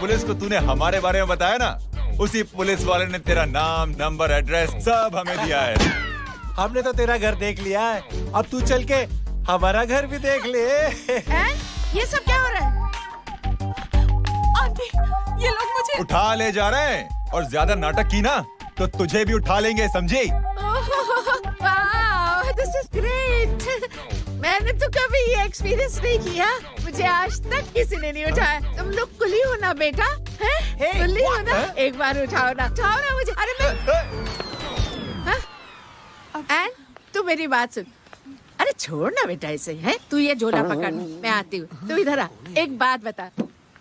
Police को तूने हमारे बारे में बताया ना, उसी पुलिस वाले ने तेरा नाम, नंबर, एड्रेस सब हमें दिया है। हमने तो तेरा घर देख लिया है, अब तू चल के हमारा घर भी देख ले। ये सब क्या हो रहा है? आंटी, ये लोग मुझे उठा ले जा रहे हैं, और ज्यादा नाटक की ना तो तुझे भी उठा लेंगे, समझी? This is great. मैंने तो कभी ये एक्सपीरियंस नहीं किया, मुझे आज तक किसी ने नहीं उठाया। तुम लोग कुली हो ना बेटा, हैं? कुली हो ना? एक बार उठाओ ना मुझे। अरे मैं एंड तू मेरी बात सुन। अरे छोड़ ना बेटा इसे, हैं? तू ये झोला पकड़, मैं आती हूँ। तू इधर आ, एक बात बता,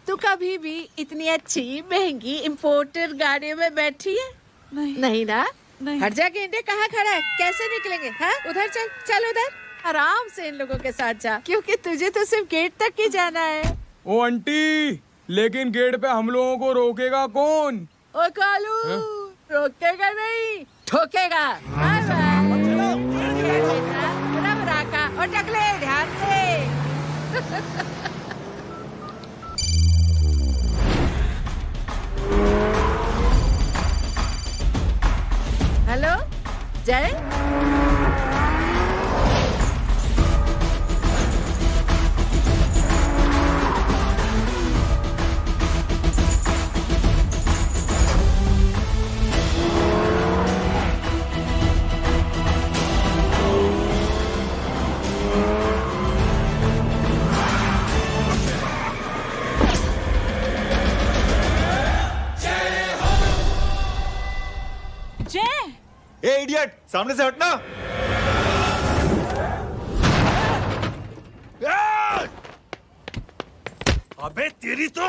तू कभी भी इतनी अच्छी महंगी इम्पोर्टेड गाड़ी में बैठी है? नहीं ना? नहीं। हट जा, गेंडे कहाँ खड़ा है? कैसे निकलेंगे? हाँ, उधर चल, चल उधर। आराम से इन लोगों के साथ जा, क्योंकि तुझे तो सिर्फ गेट तक ही जाना है। ओ आंटी, लेकिन गेट पे हम लोगों को रोकेगा कौन? ओ कालू, रोकेगा नहीं, ठोकेगा। Bye bye. रब राका और टकले, ध्यान से। हेलो जय। ए इडियट, सामने से हटना। अबे तेरी तो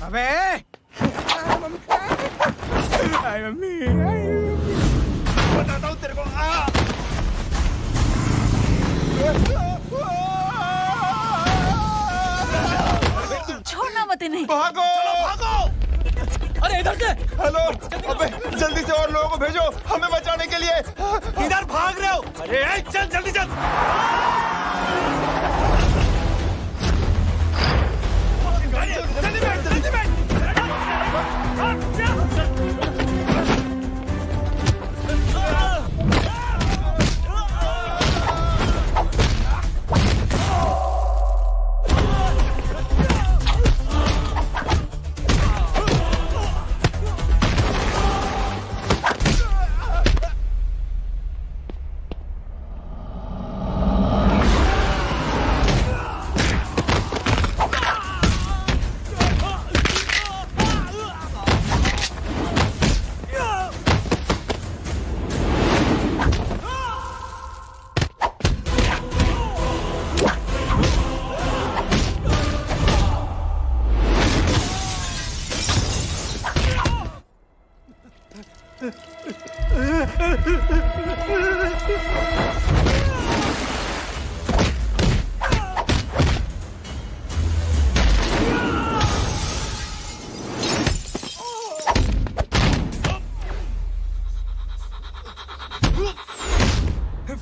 अबे मम्मी बताता हूँ तेरे को। छोड़ना मत इन्हें। भागो, भागो। अरे इधर से। हेलो, अबे जल्दी से और लोगों को भेजो हमें बचाने के लिए। इधर भाग रहे हो? अरे चल जल्दी चल। जल्दी बैठ, जल्दी बैठ।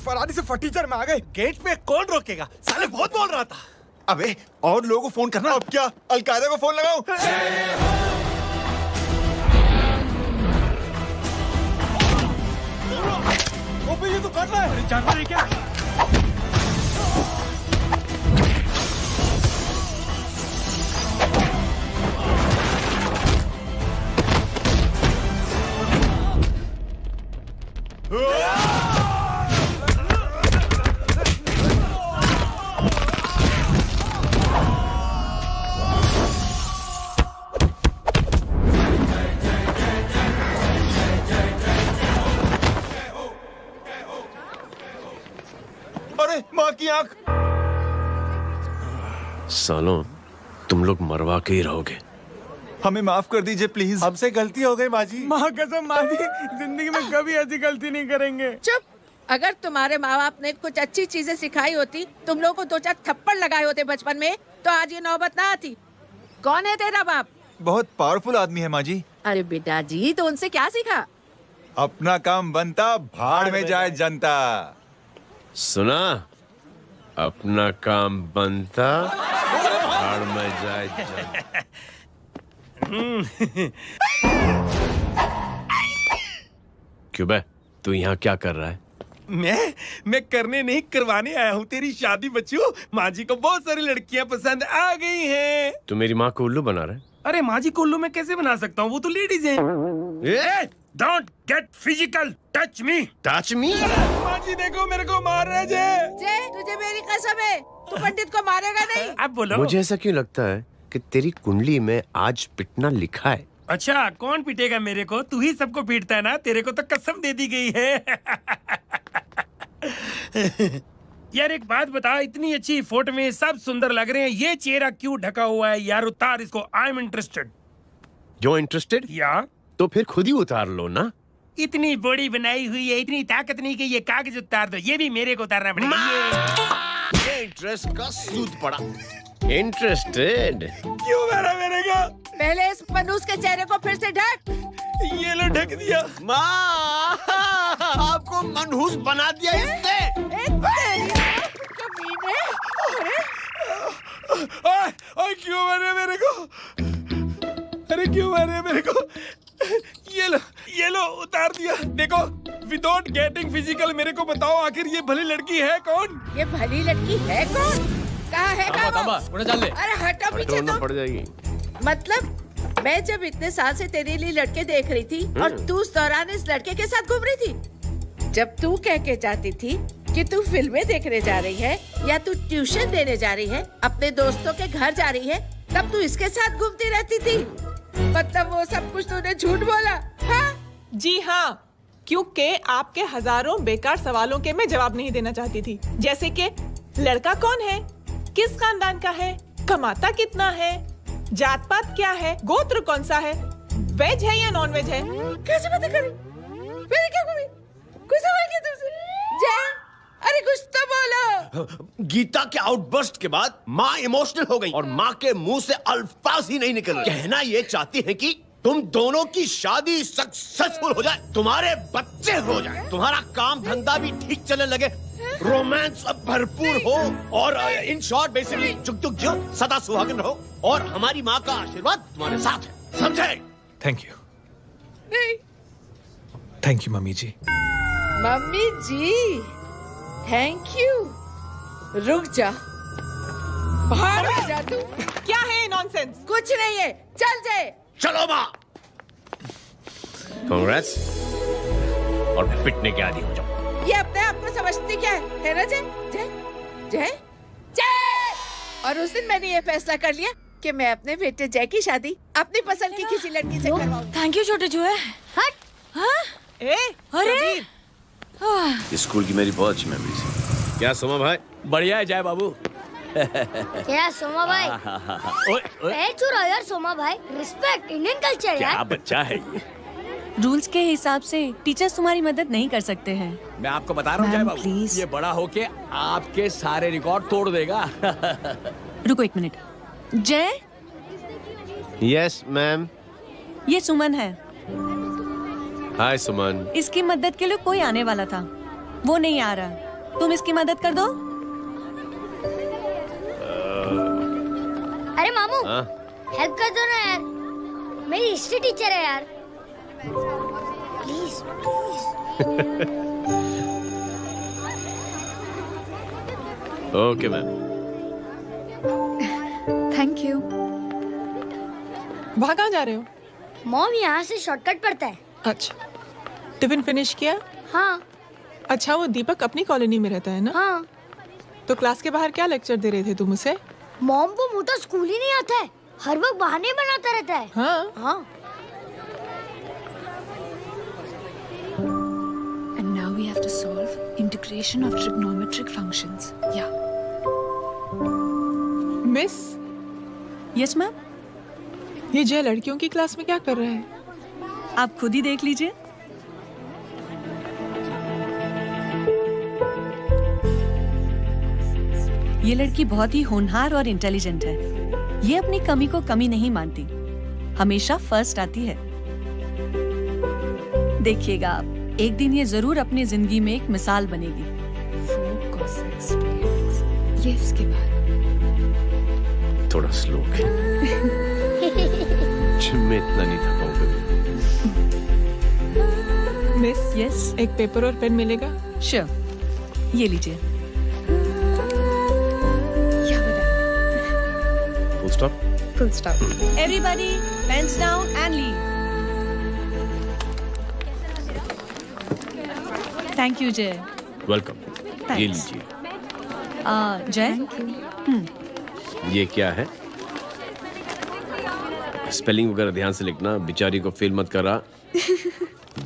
फरारी से फटीचर में आ गए। गेट पे कौन रोकेगा? साले बहुत बोल रहा था। अबे और लोगों को फोन करना। अब क्या अलकायदा को फोन लगाऊं? वो ये तो कर रहा है। जानना है क्या? अरे माँ की आंख। सालों, तुम लोग मरवा के ही रहोगे। हमें माफ कर दीजिए प्लीज। हमसे गलती हो गई माँ जी। माँ कसम माँ जी, जिंदगी में कभी ऐसी गलती नहीं करेंगे। चुप। अगर तुम्हारे माँ बाप ने कुछ अच्छी चीजें सिखाई होती, तुम लोगों को 2-4 थप्पड़ लगाए होते बचपन में, तो आज ये नौबत ना आती। कौन है तेरा बाप? बहुत पावरफुल आदमी है माँ जी। अरे बेटा जी, तो उनसे क्या सीखा? अपना काम बनता, भाड़ में जाए जनता। सुना? अपना काम बनता, भाड़ में जाए जनता। क्यों बे, तू यहाँ क्या कर रहा है? मैं करने नहीं करवाने आया हूँ तेरी शादी बच्चू। माँ जी को बहुत सारी लड़कियाँ पसंद आ गई हैं। तू मेरी माँ को उल्लू बना रहा है? अरे माँ जी को उल्लू मैं कैसे बना सकता हूँ, वो तो लेडीज हैं। Don't get physical, touch me. Touch me? माँ जी देखो मेरे को मार रहे जय, तुझे मेरी कसम है, तू पंडित को मारेगा नहीं। अब बोलो। मुझे ऐसा क्यों लगता है कि तेरी कुंडली में आज पिटना लिखा है? अच्छा, कौन पीटेगा मेरे को? तू ही सबको पीटता है ना, तेरे को तो कसम दे दी गई है। यार एक बात बता, इतनी अच्छी फोटो में सब सुंदर लग रहे हैं, ये चेहरा क्यों ढका हुआ है? यार उतार इसको, I am interested. You're interested? या तो फिर खुद ही उतार लो ना। इतनी बॉडी बनाई हुई है, इतनी ताकत नहीं कि ये कागज उतार दो, ये भी मेरे को उतारना पड़ेगा। ये इंटरेस्ट का सूद पड़ा। इंटरेस्टेड? क्यों मारा मेरे को? पहले इस मनूस के चेहरे को फिर से ढक। ये लो ढक दिया। माँ, आपको मनहूस बना दिया इसने। ओए क्यों मारे मेरे को? अरे क्यों मारे मेरे को? ये लो उतार दिया। देखो, विदाउट गेटिंग फिजिकल मेरे को बताओ, आखिर ये भली लड़की है कौन? ये भली लड़की है कौन? कहाँ है अरे हटो पीछे तो। पड़ जाएगी। मतलब मैं जब इतने साल से तेरे लिए लड़के देख रही थी और तू उस दौरान इस लड़के के साथ घूम रही थी। जब तू कह के जाती थी कि तू फिल्में देखने जा रही है या तू ट्यूशन देने जा रही है, अपने दोस्तों के घर जा रही है, तब तू इसके साथ घूमती रहती थी। मतलब वो सब कुछ तूने झूठ बोला? हाँ? जी हाँ, क्योंकि आपके हजारों बेकार सवालों के मैं जवाब नहीं देना चाहती थी। जैसे कि लड़का कौन है, किस खानदान का है, कमाता कितना है, जात पात क्या है, गोत्र कौन सा है, वेज है या नॉन वेज है। कैसे पता करी? मैंने क्या करी? कुछ सवाल किया तुमसे? जय, अरे कुछ तो बोलो। गीता के आउटबर्स्ट के बाद माँ इमोशनल हो गई और माँ के मुंह से अल्फाज ही नहीं निकल रहे। कहना ये चाहती है कि तुम दोनों की शादी सक्सेसफुल हो जाए, तुम्हारे बच्चे हो जाए, तुम्हारा काम धंधा भी ठीक चलने लगे, रोमांस अब भरपूर हो और इन शॉर्ट बेसिकली जुग जुग जो सदा सुहागन रहो और हमारी माँ का आशीर्वाद तुम्हारे साथ है, समझे? Thank you. नहीं। थैंक यू मम्मी जी। मम्मी जी, थैंक यू। रुक जा, बाहर आ जा तू। क्या है नॉनसेंस? कुछ नहीं है, चल जाए। चलो माँ। कांग्रेस। और पिटने के आदि हो जाओ। ये अपने आप को समझती क्या है ना जय? जय जय जय। और उस दिन मैंने ये फैसला कर लिया कि मैं अपने बेटे जय की शादी अपनी पसंद की किसी लड़की से करवाऊंगी। थैंक यू छोटे जुए। हट। हाँ? अरे स्कूल की मेरी बहुत अच्छी मेमोरीज है। क्या सोमा भाई? बढ़िया है जय बाबू। क्या सोमा भाई? पैर छुरा यार सोमा भाई, रिस्पेक्ट इंडियन कल्चर यार। क्या बच्चा है ये? रूल्स के हिसाब से टीचर्स तुम्हारी मदद नहीं कर सकते हैं। मैं आपको बता रहा हूँ जय बाबू, प्लीज। ये बड़ा होके आपके सारे रिकॉर्ड तोड़ देगा। रुको एक मिनट। जय, यस मैम। ये सुमन है। हाय सुमन। इसकी मदद के लिए कोई आने वाला था, वो नहीं आ रहा। तुम इसकी मदद कर दो। अरे मामू, हेल्प कर दो ना यार, मेरी हिस्ट्री टीचर है यार। Please okay ma'am. Thank you. वहाँ कहाँ जा रहे हो? मॉम यहाँ से शॉर्टकट पड़ता है। अच्छा, टिफिन फिनिश किया? हाँ। अच्छा, वो दीपक अपनी कॉलोनी में रहता है ना? हाँ। तो क्लास के बाहर क्या लेक्चर दे रहे थे तुम उसे? मॉम को मुँह तो स्कूल ही नहीं आता है, हर वक्त बहाने बनाता रहता है। हाँ हाँ। And now we have to solve integration of trigonometric functions. Yeah. Miss, yes ma'am. ये जय लड़कियों की क्लास में क्या कर रहा है? आप खुद ही देख लीजिए। ये लड़की बहुत ही होनहार और इंटेलिजेंट है। ये अपनी कमी को कमी नहीं मानती, हमेशा फर्स्ट आती है। देखिएगा आप, एक दिन ये जरूर अपनी जिंदगी में एक मिसाल बनेगी। ये इसके बाद थोड़ा स्लो जिम में इतना नहीं था पाऊंगा। मिस, यस, एक पेपर और पेन मिलेगा? श्योर, ये लीजिए। Full stop. full stop. Everybody, pens down and leave. Thank you, Jay. Welcome. Thanks. ये लीजिए। Jay? ये क्या है? स्पेलिंग वगैरह ध्यान से लिखना, बेचारी को फेल मत करा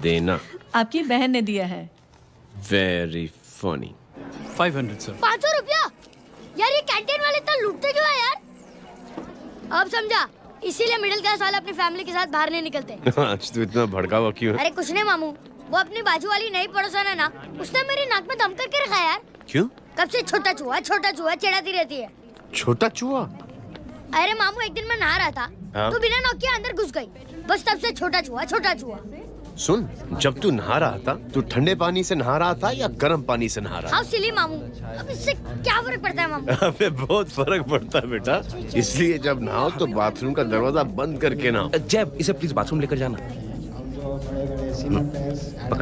देना। आपकी बहन ने दिया है। Very funny. 500 सर। 500 रुपया? यार ये कैंटीन वाले इतना लूटते क्यों है यार? अब समझा, इसीलिए मिडिल क्लास वाले अपनी फैमिली के साथ बाहर नहीं निकलते। आज तू इतना भड़का हुआ क्यों है? अरे कुछ नहीं मामू, वो अपनी बाजू वाली नई पड़ोसन है ना, उसने मेरी नाक में दम करके रखा यार। क्यों? कब से छोटा चूहा चिढ़ाती रहती है। छोटा चूहा? अरे मामू, एक दिन मैं नहा रहा था, हाँ? तो बिना नॉक के अंदर घुस गई, बस तब से छोटा चूहा। सुन, जब तू नहा रहा था, तू ठंडे पानी से नहा रहा था या गर्म पानी से नहा रहा हाउ सिली मामू, अब इससे क्या फर्क पड़ता है मामू? था? अबे बहुत फर्क पड़ता है बेटा, इसलिए जब नहाओ तो बाथरूम का दरवाजा बंद करके नहाओ। जैब, इसे प्लीज बाथरूम लेकर जाना।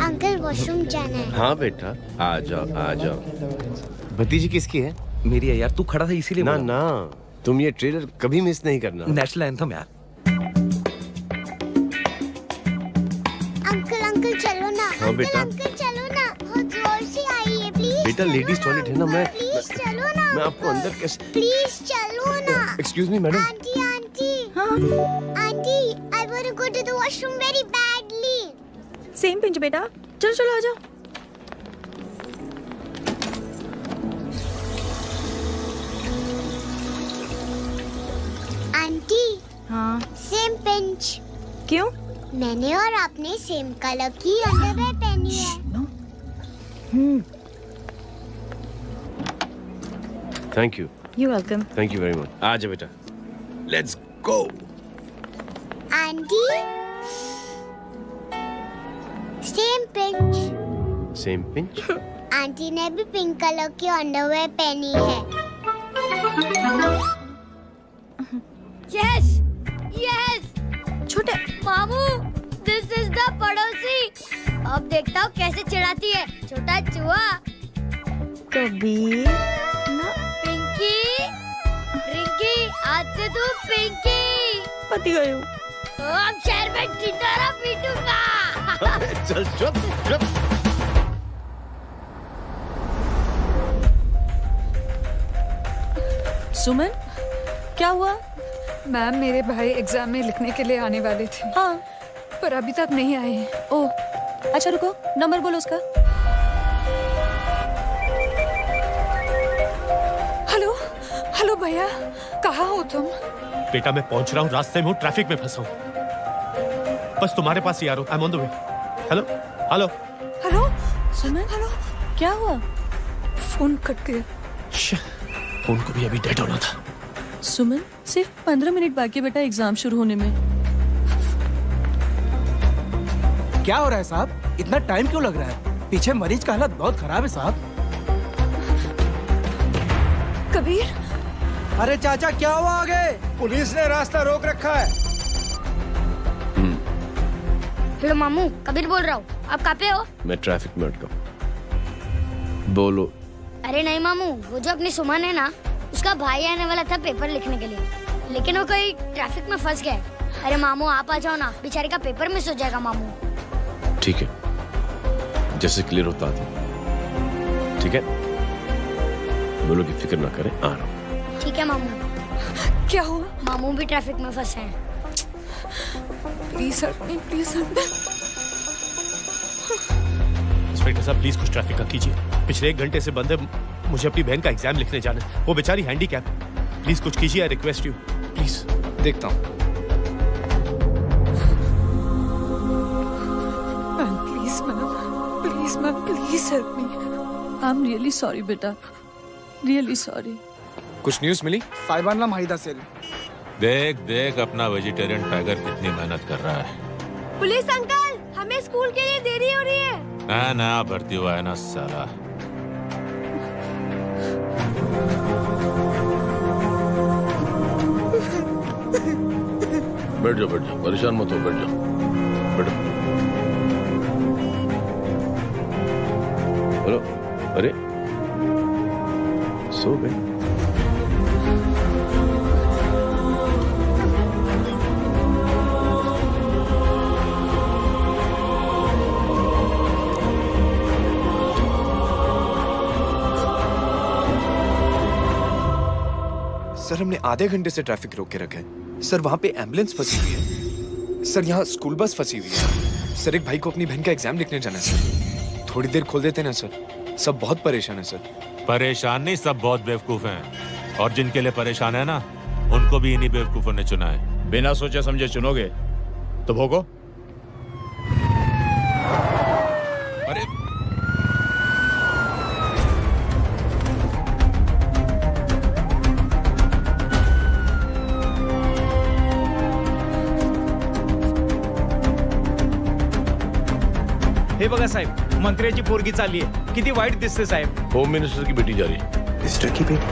अंकल वॉशरूम जाना है। हाँ बेटा, आ जाओ। भतीजी किसकी है? मेरी है यार, तू खड़ा था इसीलिए ना बोला। ना, तुम ये ट्रेलर कभी मिस नहीं करना। नेशनल एंथम यार। अंकल चलो ना। हाँ बेटा। अंकल चलो ना, बहुत जोर से आई है, प्लीज। बेटा लेडीज टॉयलेट है ना, प्लीज चलो ना। मैं आपको अंदर कैसे? प्लीज चलो ना। Excuse me madam. Aunty I want to go to the washroom very badly. Same pinch बेटा, चलो आ जाओ। आंटी, हाँ, सेम पिंच। क्यों? मैंने और आपने सेम कलर की अंडरवेयर पहनी है। Thank you. You welcome. Thank you very much. आ जाओ बेटा, let's go. Aunty, same pinch. Same pinch? Aunty ने भी पिंक कलर की अंडरवेयर पहनी है। Yes yes. छोटे मामू, दिस इज द पड़ोसी। अब देखता हूँ कैसे चिढ़ाती है छोटा चूहा। कबीर ना पिंकी, रिंकी, आज से तू पिंकी। पति गए हो। तो अब शहर में टिटोरा पीटूंगा। चल चुप। सुमन, क्या हुआ? मैम, मेरे भाई एग्जाम में लिखने के लिए आने वाले थे। हाँ, पर अभी तक नहीं आए हैं। ओह, अच्छा रुको, नंबर बोलो उसका। हेलो भैया, कहाँ हो तुम? बेटा मैं पहुंच रहा हूँ, रास्ते में हूँ, ट्रैफिक में फंसा हूँ, बस तुम्हारे पास ही आ रहा हूँ। I am on the way. Hello. Suman, hello, क्या हुआ? फोन कट गया। फोन को भी अभी डेड होना था। सुमन, सिर्फ 15 मिनट बाकी बेटा एग्जाम शुरू होने में। क्या हो रहा है साहब? इतना टाइम क्यों लग रहा है? पीछे मरीज का हालत बहुत खराब है साहब। कबीर, अरे चाचा क्या हुआ आगे? पुलिस ने रास्ता रोक रखा है। हेलो मामू, कबीर बोल रहा हूँ। आप कहाँ पे हो? मैं ट्रैफिक में अटका हूँ। बोलो। अरे नहीं मामू, वो जो अपनी सुमन है ना, उसका भाई आने वाला था पेपर लिखने के लिए, लेकिन वो कहीं ट्रैफिक में फंस गया। अरे मामू आप आ जाओ ना, बेचारे का पेपर मिस हो जाएगा मामू। ठीक है, जैसे क्लियर होता था। ठीक है, बोलो की फिक्र ना करें, आ रहा हूँ। ठीक है मामू। क्या हुआ? मामू भी ट्रैफिक में फंसे हैं। Please help me, please help me. Inspector साहब प्लीज कुछ ट्रैफिक का कीजिए, पिछले 1 घंटे से बंद है, मुझे अपनी बहन का एग्जाम लिखने जाना है, वो बेचारी हैंडीकैप है, प्लीज कुछ कीजिए, आई रिक्वेस्ट यू प्लीज। देखता हूँ। Please ma'am, please help me. I am really sorry बेटा, रियली सॉरी। कुछ न्यूज़ मिली? साहिबान माहिदा सेल। देख अपना वेजिटेरियन टाइगर कितनी मेहनत कर रहा है। पुलिस अंकल, हमें स्कूल के लिए देरी हो रही है। नया भर्ती हुआ है ना साला। बैठ जाओ परेशान मत हो, बैठ जाओ बैठो। बोलो। अरे सो गए? सर हमने आधे घंटे से ट्रैफिक रोक के रखा है। सर वहाँ पे एम्बुलेंस फंसी हुई है। सर यहाँ स्कूल बस फंसी हुई है। सर एक भाई को अपनी बहन का एग्जाम लिखने जाना है सर। थोड़ी देर खोल देते ना सर। सब बहुत परेशान है सर। परेशान नहीं, सब बहुत बेवकूफ हैं। और जिनके लिए परेशान है ना, उनको भी इन्हीं बेवकूफों ने चुना है। बिना सोचे समझे चुनोगे तो भोगो। अरे हे बघा साहेब, मंत्र्याची पोरगी चालली आहे. किती वाईट दिसते साहेब. होम मिनिस्टर की बेटी जा रही है. मिनिस्टर की बेटी?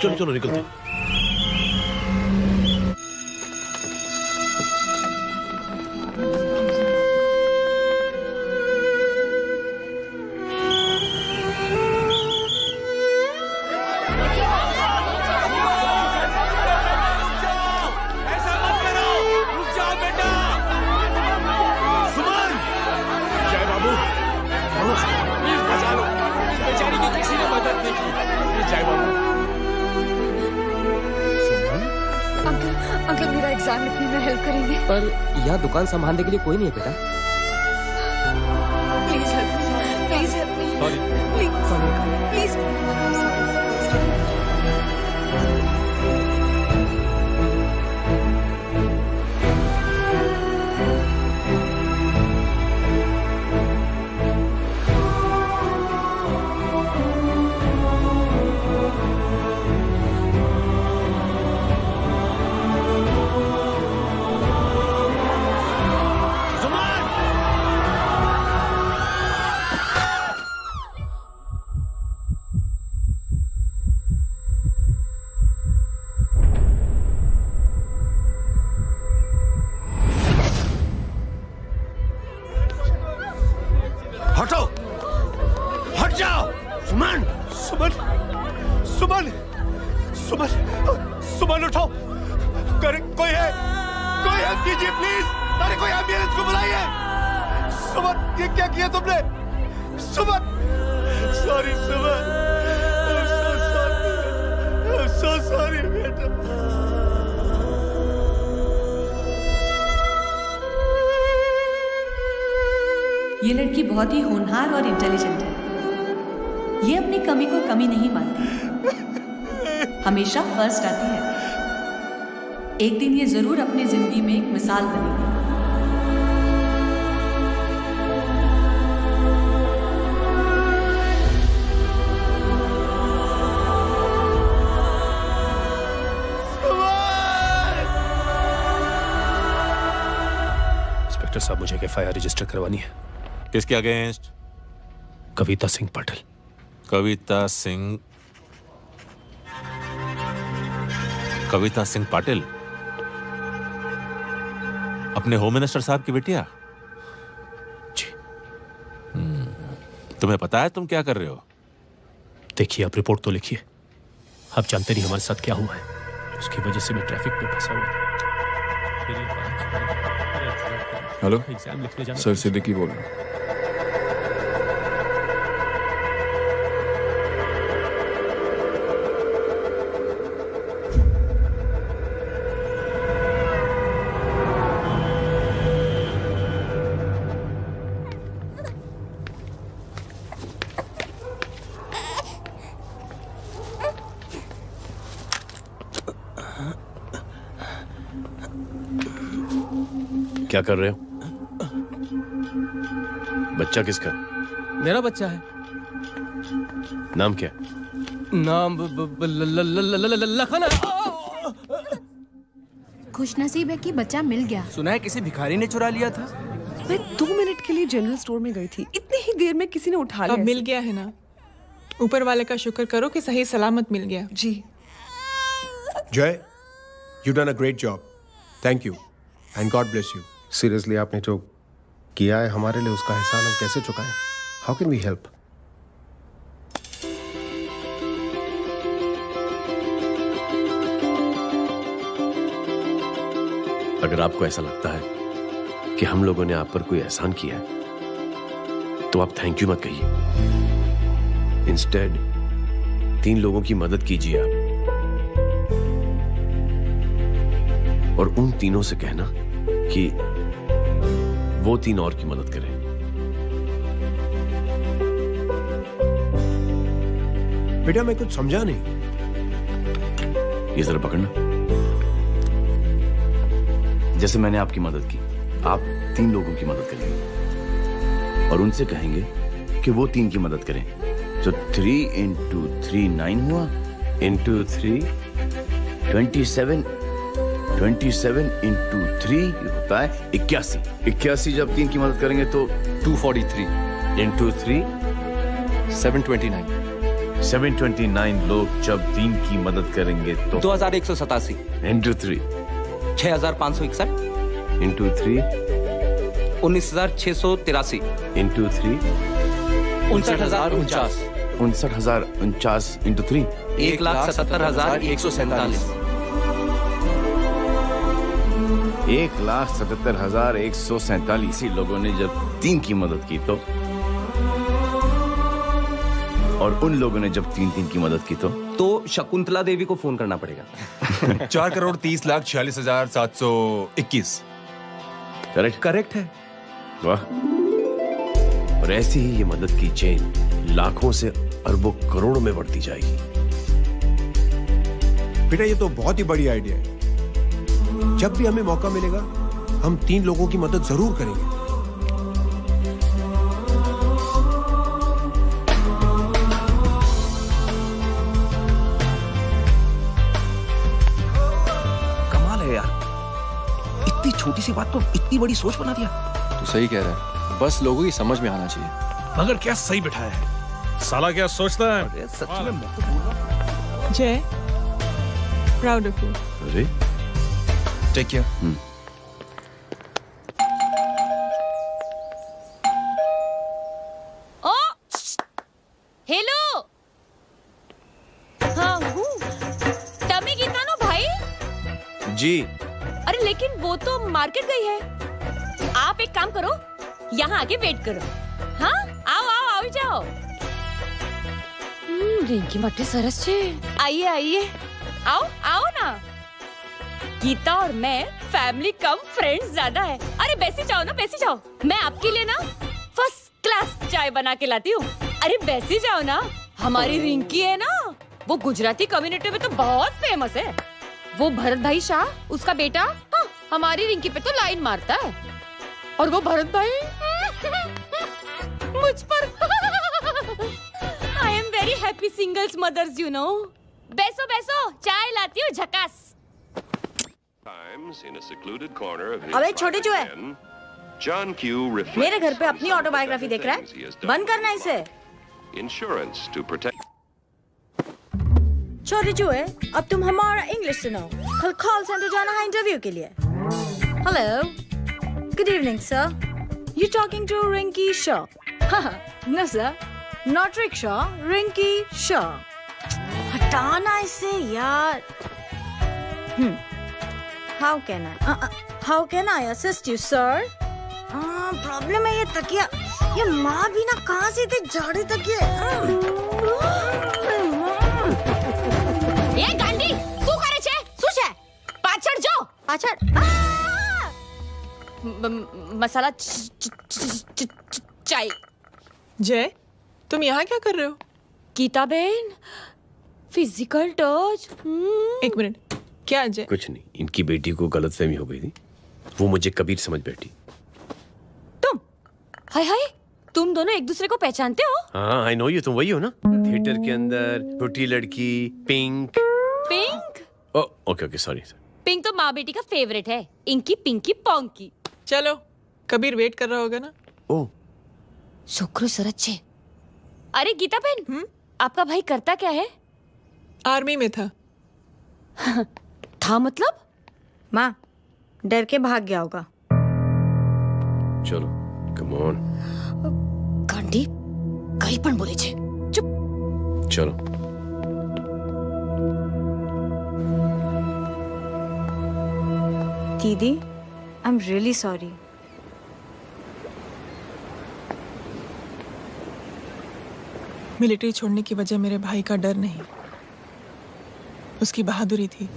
चलो चलो निकलते हैं. अंकल मेरा एग्जाम लिखने में हेल्प करेंगे? पर यहाँ दुकान संभालने के लिए कोई नहीं है बेटा. Please help me, please help me, please हटो, हट जाओ. सुमन, सुमन, सुमन, सुमन, सुमन उठो. कोई है, कोई हेल्प कीजिए प्लीज. अरे कोई एम्बुलेंस को बुलाइए. सुमन, ये क्या किया तुमने? Suman, sorry Suman, I'm so sorry बेटा. ये लड़की बहुत ही होनहार और इंटेलिजेंट है. ये अपनी कमी को कमी नहीं मानती, हमेशा फर्स्ट आती है. एक दिन ये जरूर अपनी जिंदगी में एक मिसाल बनेगी. इंस्पेक्टर साहब, मुझे एफआईआर रजिस्टर करवानी है. किसके अगेंस्ट? कविता सिंह पाटिल. कविता सिंह पाटिल अपने होम मिनिस्टर साहब की बेटिया? जी. तुम्हें पता है तुम क्या कर रहे हो? देखिए, आप रिपोर्ट तो लिखिए. आप जानते नहीं हमारे साथ क्या हुआ है. उसकी वजह से मैं ट्रैफिक में फंसा हुआ. हेलो एग्जाम लिखने जाना. सर सिद्दीकी बोल रहा हूँ. क्या कर रहे हो? बच्चा किसका? मेरा बच्चा है. नाम क्या? नाम लखन। खुशनसीब है कि बच्चा मिल गया। सुना है किसी भिखारी ने चुरा लिया था। मैं 2 मिनट के लिए जनरल स्टोर में गई थी, इतनी ही देर में किसी ने उठा लिया। अब मिल गया है ना, ऊपर वाले का शुक्र करो कि सही सलामत मिल गया। जी। जय, you done a great job. Thank you and God bless you. Seriously आपने जो किया है हमारे लिए, उसका एहसान हम कैसे चुकाएं? How can we help? अगर आपको ऐसा लगता है कि हम लोगों ने आप पर कोई एहसान किया है तो आप थैंक यू मत कहिए। इंस्टेड 3 लोगों की मदद कीजिए आप, और उन तीनों से कहना कि वो 3 और की मदद करें। बेटा मैं कुछ समझा नहीं। ये जरा पकड़ना। जैसे मैंने आपकी मदद की, आप 3 लोगों की मदद करेंगे और उनसे कहेंगे कि वो 3 की मदद करें। तो 3 into 3 9 हुआ, into 3 27, 27 into 3 होता है 81। 81 जब 3 की मदद करेंगे तो 243 into 3 729। 729 लोग जब 3 की मदद करेंगे तो 2187 into 3 6561 into 3 19683 into 3 59049 59049 into 3 1,77,147 1,77,147 लोगों ने जब 3 की मदद की तो, और उन लोगों ने जब 3 की मदद की तो शकुंतला देवी को फोन करना पड़ेगा। 4,30,46,721। करेक्ट है। वाह। और ऐसी ही ये मदद की चेन लाखों से अरबों करोड़ों में बढ़ती जाएगी। बेटा ये तो बहुत ही बड़ी आइडिया है। जब भी हमें मौका मिलेगा हम 3 लोगों की मदद जरूर करेंगे। कमाल है यार, इतनी छोटी सी बात को इतनी बड़ी सोच बना दिया। तू सही कह रहा है, बस लोगों की समझ में आना चाहिए। मगर क्या सही बिठाया है, साला क्या सोचता है। सच में जय, प्राउड ऑफ यू। अरे टेक केयर। ओ हेलो, हाँ हूँ। टमी कितना नो भाई? जी। अरे लेकिन वो तो मार्केट गई है। आप एक काम करो, यहाँ आके वेट करो। हाँ आओ आओ आओ जाओ। रिंकी मटे सरस छे। आइए आइए, आओ आओ ना। गीता और मैं फैमिली कम फ्रेंड्स ज्यादा है। अरे बैसी जाओ ना, बैसी जाओ। मैं आपके लिए ना फर्स्ट क्लास चाय बना के लाती हूँ। अरे बैसी जाओ ना। हमारी रिंकी है ना, वो गुजराती कम्युनिटी में तो बहुत फेमस है। वो भरत भाई शाह, उसका बेटा, हाँ, हमारी रिंकी पे तो लाइन मारता है। और वो भरत भाई मुझ पर I am very happy singles mothers you know. बैसो बैसो, चाय लाती हूँ झकास। अबे छोटे जो है, मेरे घर पे अपनी ऑटोबायोग्राफी देख रहा है, बंद करना इसे। छोटे जो है, अब तुम हमारा इंग्लिश सुनो। कल कॉल सेंटर जाना है इंटरव्यू के लिए। Hello, good evening sir, you talking to Rinki Shaw? No sir, not rickshaw, Rinki Shaw. हटाना इसे यार। How can I assist you, sir? Problem है ये तकिया, ये माँ भी ना कहाँ से थे झाड़े तकिए। ये गांडी, શું કરે છે? શું છે? પાછળ જો, પાછળ। मसाला चाय। जय, तुम यहाँ क्या कर रहे हो? गीता बहन, फिजिकल टच। एक मिनट, क्या जय? कुछ नहीं, इनकी बेटी को गलतफहमी हो गई थी, वो मुझे कबीर समझ बैठी। तुम? हाय हाय, तुम दोनों एक दूसरे को पहचानते हो? हाँ, आई नो यू, तुम वही हो ना थिएटर के अंदर छोटी लड़की pink. Pink? Okay okay sorry. Pink तो माँ बेटी का फेवरेट है, इंकी पिंकी पोंकी। चलो, कबीर वेट कर रहा होगा ना। ओ शुक्र सरच्चे। अरे गीता बहन, आपका भाई करता क्या है? आर्मी में था। था मतलब? माँ, डर के भाग गया होगा। चलो कम ऑन। गांडी कहीं पण बोले छे। चुप। चलो। दीदी, I am really sorry. Military छोड़ने की वजह मेरे भाई का डर नहीं, उसकी बहादुरी थी।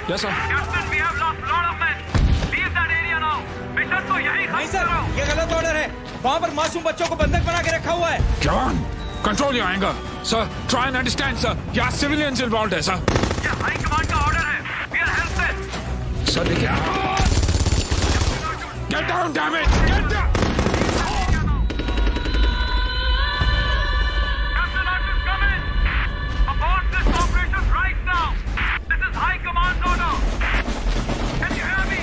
Yes, sir. Captain, we have lost lot of men. Leave that area now. Mission तो यही नहीं सर, ये गलत ऑर्डर है। वहाँ पर मासूम बच्चों को बंधक बना के रखा हुआ है। Jawan, control your anger. Sir, try and understand, sir. यहाँ civilians involved है, sir. ये हाई कमांड का ऑर्डर है। We are helpless. Sir, देखिए। Get down, damn it! Get down! Captain Arch is coming. Abort this operation right now. This is high command order. Can you hear me?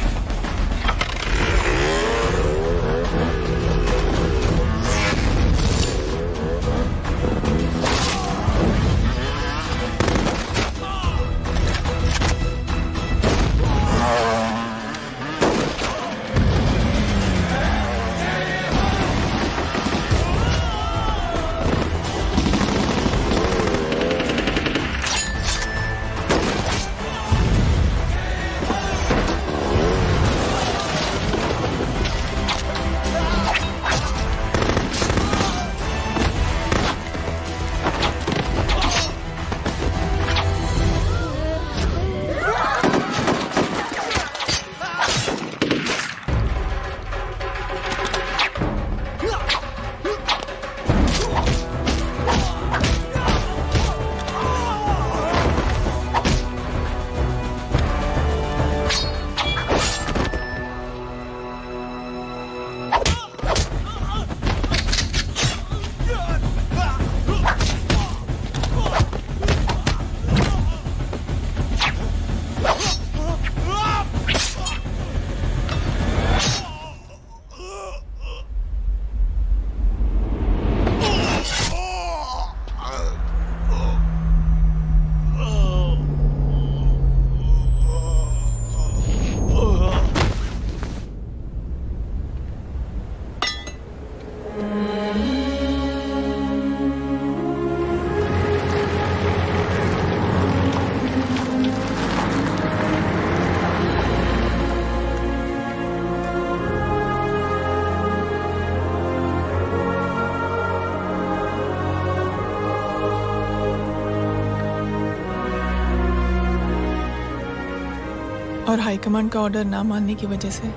और high command का order ना मानने की वजह से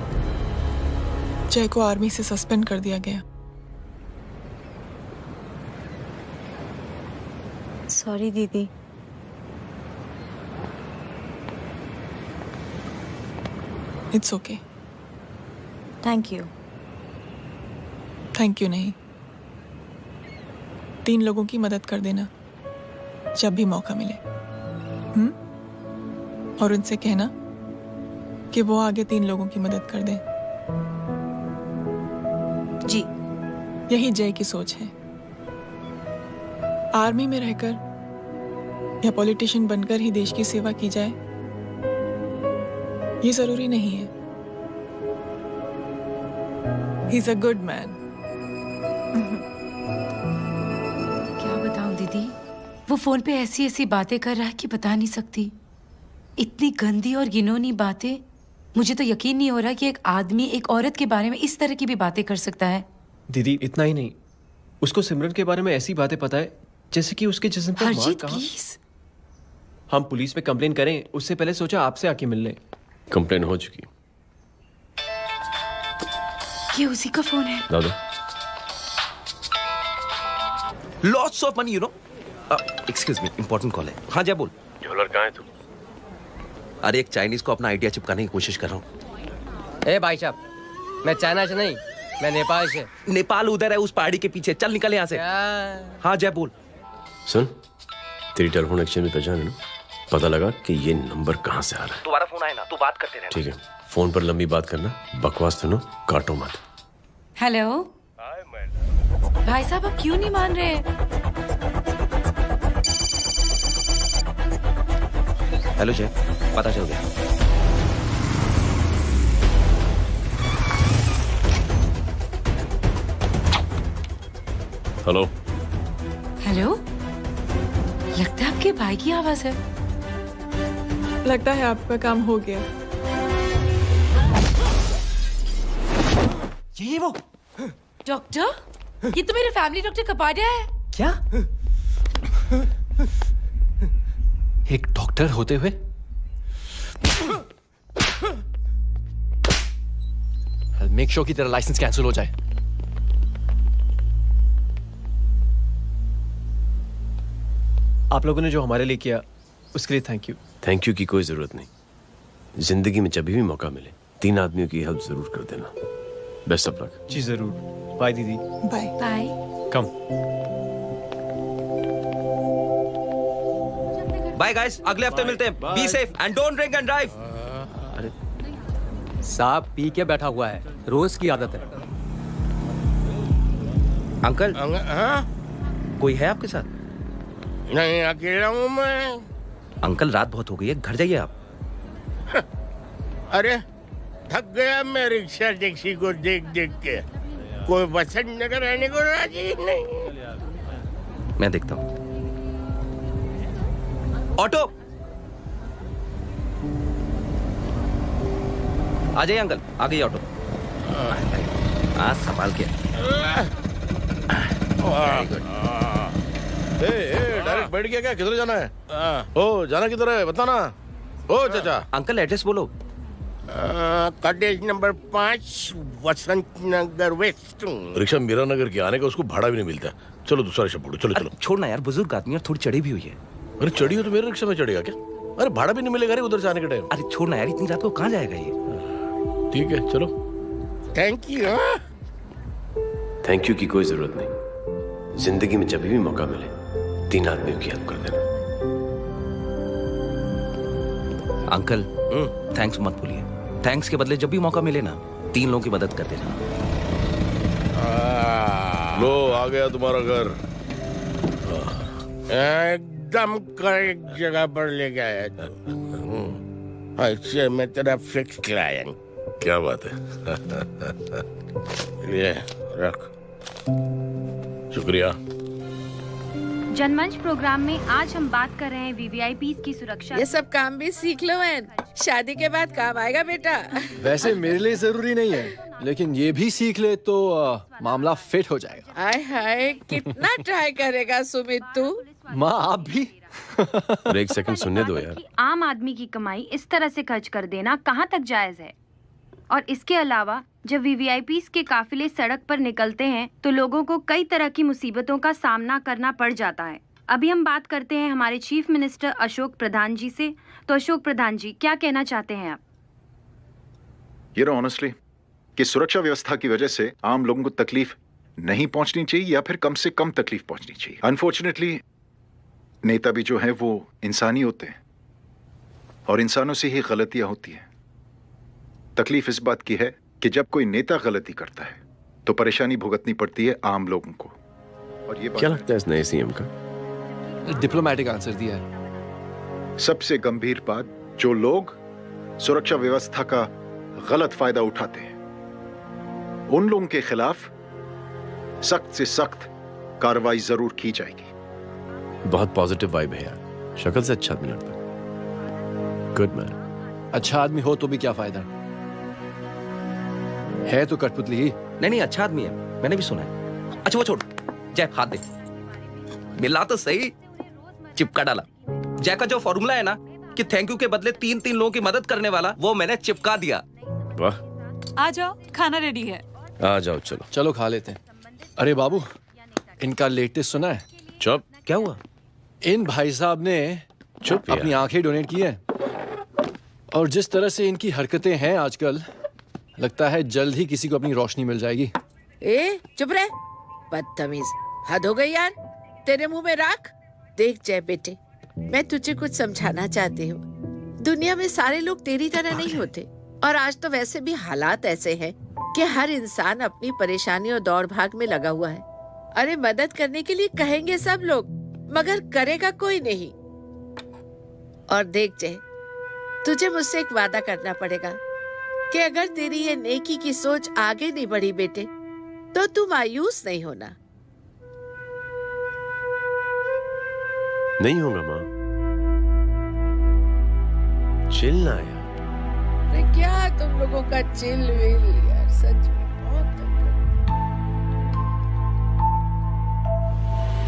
जय को आर्मी से सस्पेंड कर दिया गया। सॉरी दीदी। It's okay. Thank you. Thank you नहीं, 3 लोगों की मदद कर देना जब भी मौका मिले। और उनसे कहना कि वो आगे 3 लोगों की मदद कर दें। जी। यही जय की सोच है। आर्मी में रहकर या पॉलिटिशियन बनकर ही देश की सेवा की जाए, ये जरूरी नहीं है। He is a good man. क्या बताऊं दीदी, वो फोन पे ऐसी ऐसी बातें कर रहा है कि बता नहीं सकती। इतनी गंदी और घिनौनी बातें। मुझे तो यकीन नहीं हो रहा कि एक आदमी एक औरत के बारे में इस तरह की भी बातें कर सकता है। दीदी इतना ही नहीं, उसको सिमरन के बारे में ऐसी बातें पता है जैसे कि उसके जिस्म पर मार कहाँ। प्लीज। हम पुलिस में कंप्लेन करें उससे पहले सोचा आपसे आके मिल लें। कंप्लेन हो चुकी। ये उसी का फोन है। दादा Lots of money, you know. Excuse me, important call है। हाँ जय बोल। झोलर कहाँ है तू? अरे एक चाइनीज को अपना आइडिया चिपकाने की कोशिश कर रहा हूँ। ए भाई साहब, मैं चाइना से नहीं, मैं नेपाल से। नेपाल उधर है उस पहाड़ी के पीछे, चल निकल यहाँ से। हाँ जय बोल। सुन, तेरी टेलीफोन एक्सचेंज में पहचान है ना? पता लगा कि ये नंबर कहाँ से आ रहा है। तुम्हारा फोन आए ना, तू बात करते रहना। ठीक है, फोन पर लंबी बात करना, बकवास सुनो, काटो मत। हेलो भाई साहब, आप क्यों नहीं मान रहे? हेलो जय, पता चल गया। हेलो हेलो, लगता है आपके भाई की आवाज है। लगता है आपका काम हो गया। ये वो डॉक्टर, ये तो मेरे फैमिली डॉक्टर कपाडिया है। क्या? एक डॉक्टर होते हुए? मेक श्योर कि तेरा लाइसेंस कैंसिल हो जाए। आप लोगों ने जो हमारे लिए किया उसके लिए थैंक यू। थैंक यू की कोई जरूरत नहीं। जिंदगी में जब भी मौका मिले 3 आदमियों की हेल्प जरूर कर देना। Best of luck. जी जरूर। बाय दीदी। Bye bye. Come. Bye guys, अगले हफ्ते मिलते हैं। Be safe and don't drink and drive. साहब पी के बैठा हुआ है, रोज की आदत है। अंकल, कोई है आपके साथ? नहीं, अकेला हूँ मैं। अंकल रात बहुत हो गई है, घर जाइए आप। अरे थक गया मैं रिक्शा टैक्सी को देख देख के। कोई वसंत नगर रहने को राजी नहीं। मैं देखता हूँ। ऑटो आ जाइए अंकल, आ गई ऑटो। हाँ संभाल के। डायरेक्ट बैठ गया क्या? किधर जाना है? ओ जाना किधर है बता ना। ओ चाचा। अंकल एड्रेस बोलो। कॉटेज नंबर 5 वसंत नगर वेस्ट। रिक्शा मीरा नगर के आने का उसको भाड़ा भी नहीं मिलता। चलो दूसरा रिक्शा पकड़ो। चलो चलो। छोड़ना यार, बुजुर्ग आदमी और थोड़ी चढ़ी भी हुई है। अरे चढ़ी हो तो मेरे रिक्शा में चढ़ेगा क्या? अरे भाड़ा भी नहीं मिलेगा रे उधर जाने के टाइम। अरे छोड़ना यार, इतनी रात को कहाँ जाएगा ये? ठीक है चलो। Thank you. थैंक यू की कोई जरूरत नहीं। जिंदगी में जब भी मौका मिले 3 आदमियों की हेल्प कर देना। अंकल थैंक्स मत भूलिए। थैंक्स के बदले जब भी मौका मिले ना 3 लोगों की मदद कर देना। लो आ गया तुम्हारा घर। एकदम करेक्ट जगह पर ले गया तू। ऐसे मैं तेरा फिक्स क्लाइंट। क्या बात है। ये रख। शुक्रिया। जनमंच प्रोग्राम में आज हम बात कर रहे हैं वीवीआईपीज़ की सुरक्षा। ये सब काम भी सीख लो एन, शादी के बाद काम आएगा बेटा। वैसे मेरे लिए जरूरी नहीं है, लेकिन ये भी सीख ले तो मामला फिट हो जाएगा। हाय हाय, कितना ट्राई करेगा सुमित तू? माँ आप भी। एक सेकंड सुनने दो यार। आम आदमी की कमाई इस तरह से खर्च कर देना कहाँ तक जायज है? और इसके अलावा जब वीवीआईपीज़ के काफिले सड़क पर निकलते हैं तो लोगों को कई तरह की मुसीबतों का सामना करना पड़ जाता है। अभी हम बात करते हैं हमारे चीफ मिनिस्टर अशोक प्रधान जी से। तो अशोक प्रधान जी, क्या कहना चाहते हैं आप? ये नो ऑनेस्टली कि सुरक्षा व्यवस्था की वजह से आम लोगों को तकलीफ नहीं पहुंचनी चाहिए या फिर कम से कम तकलीफ पहुंचनी चाहिए। अनफॉर्चुनेटली नेता भी जो हैं वो इंसानी होते हैं और इंसानों से ही गलतियां होती हैं। तकलीफ इस बात की है कि जब कोई नेता गलती करता है तो परेशानी भुगतनी पड़ती है आम लोगों को। और ये क्या लगता है इस नए सीएम का? डिप्लोमेटिक आंसर दिया है। सबसे गंभीर बात, जो लोग सुरक्षा व्यवस्था का गलत फायदा उठाते हैं उन लोगों के खिलाफ सख्त से सख्त कार्रवाई जरूर की जाएगी। बहुत पॉजिटिव वाइब है यार। शक्ल से अच्छा आदमी लगता। Good man. अच्छा आदमी हो तो भी क्या फायदा है तो कठपुतली ही। नहीं अच्छा आदमी है, मैंने भी सुना है। अच्छा वो छोड़, जय हाथ दे। मिला तो सही, चिपका डाला। जय का जो फॉर्मूला है ना कि थैंक यू के बदले 3 लोगों की मदद करने वाला, वो मैंने चिपका दिया। वाह। आ जाओ, खाना रेडी है। आ जाओ चलो। चलो खा लेते हैं। अरे बाबू, इनका लेटेस्ट सुना है? चुप। क्या हुआ? इन भाई साहब ने अपनी आंखें डोनेट की हैं और जिस तरह से इनकी हरकतें हैं आजकल लगता है जल्द ही किसी को अपनी रोशनी मिल जाएगी। ए चुप रह, बदतमीज, हद हो गई यार, तेरे मुंह में राख। देख जय बेटे, मैं तुझे कुछ समझाना चाहती हूँ। दुनिया में सारे लोग तेरी तरह नहीं होते और आज तो वैसे भी हालात ऐसे हैं कि हर इंसान अपनी परेशानी और दौड़ भाग में लगा हुआ है। अरे मदद करने के लिए कहेंगे सब लोग, मगर करेगा कोई नहीं। और देख जय, तुझे मुझसे एक वादा करना पड़ेगा कि अगर तेरी ये नेकी की सोच आगे नहीं बढ़ी बेटे, तो तू मायूस नहीं होना। नहीं होगा माँ, चिल ना यार। अरे क्या तुम लोगों का चिल विल यार, सच में बहुत।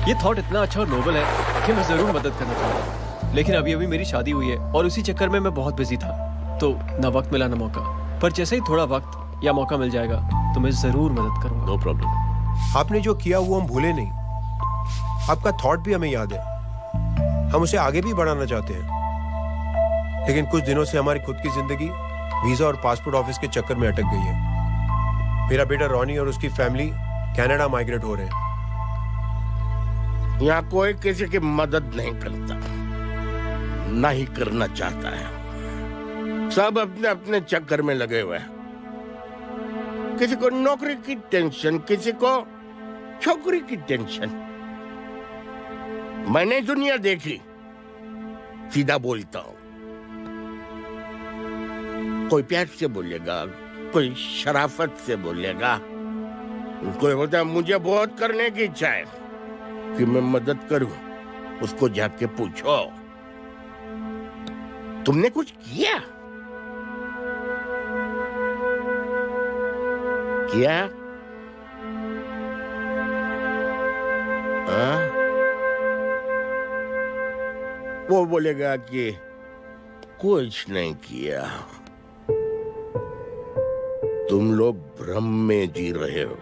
ये थॉट इतना अच्छा और नोबल है कि मैं जरूर मदद करना चाहूंगा, लेकिन अभी अभी मेरी शादी हुई है और उसी चक्कर में मैं बहुत बिजी था, तो ना वक्त मिला ना मौका। पर जैसे ही थोड़ा वक्त या मौका मिल जाएगा तो मैं जरूर मदद करूंगा। No problem. आपने जो किया वो हम भूले नहीं, आपका थॉट भी हमें याद है, हम उसे आगे भी बढ़ाना चाहते हैं। लेकिन कुछ दिनों से हमारी खुद की जिंदगी वीजा और पासपोर्ट ऑफिस के चक्कर में अटक गई है। मेरा बेटा रॉनी और उसकी फैमिली कनाडा माइग्रेट हो रहे हैं। यहाँ कोई किसी की मदद नहीं करता, ना ही करना चाहता है। सब अपने अपने चक्कर में लगे हुए हैं। किसी को नौकरी की टेंशन, किसी को छोकरी की टेंशन। मैंने दुनिया देखी, सीधा बोलता हूं। कोई प्यार से बोलेगा, कोई शराफत से बोलेगा, कोई बोलता है मुझे बहुत करने की इच्छा है कि मैं मदद करूं। उसको जाके पूछो तुमने कुछ किया? किया? वो बोलेगा कि कुछ नहीं किया। तुम लोग भ्रम में जी रहे हो।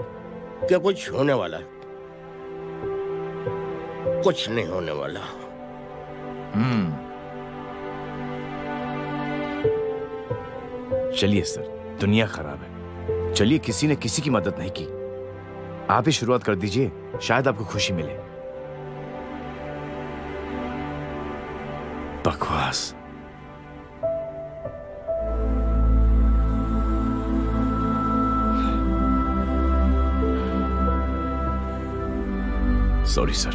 क्या कुछ होने वाला? कुछ नहीं होने वाला। चलिए सर, दुनिया खराब है, चलिए किसी ने किसी की मदद नहीं की, आप ही शुरुआत कर दीजिए, शायद आपको खुशी मिले। बकवास। सॉरी सर,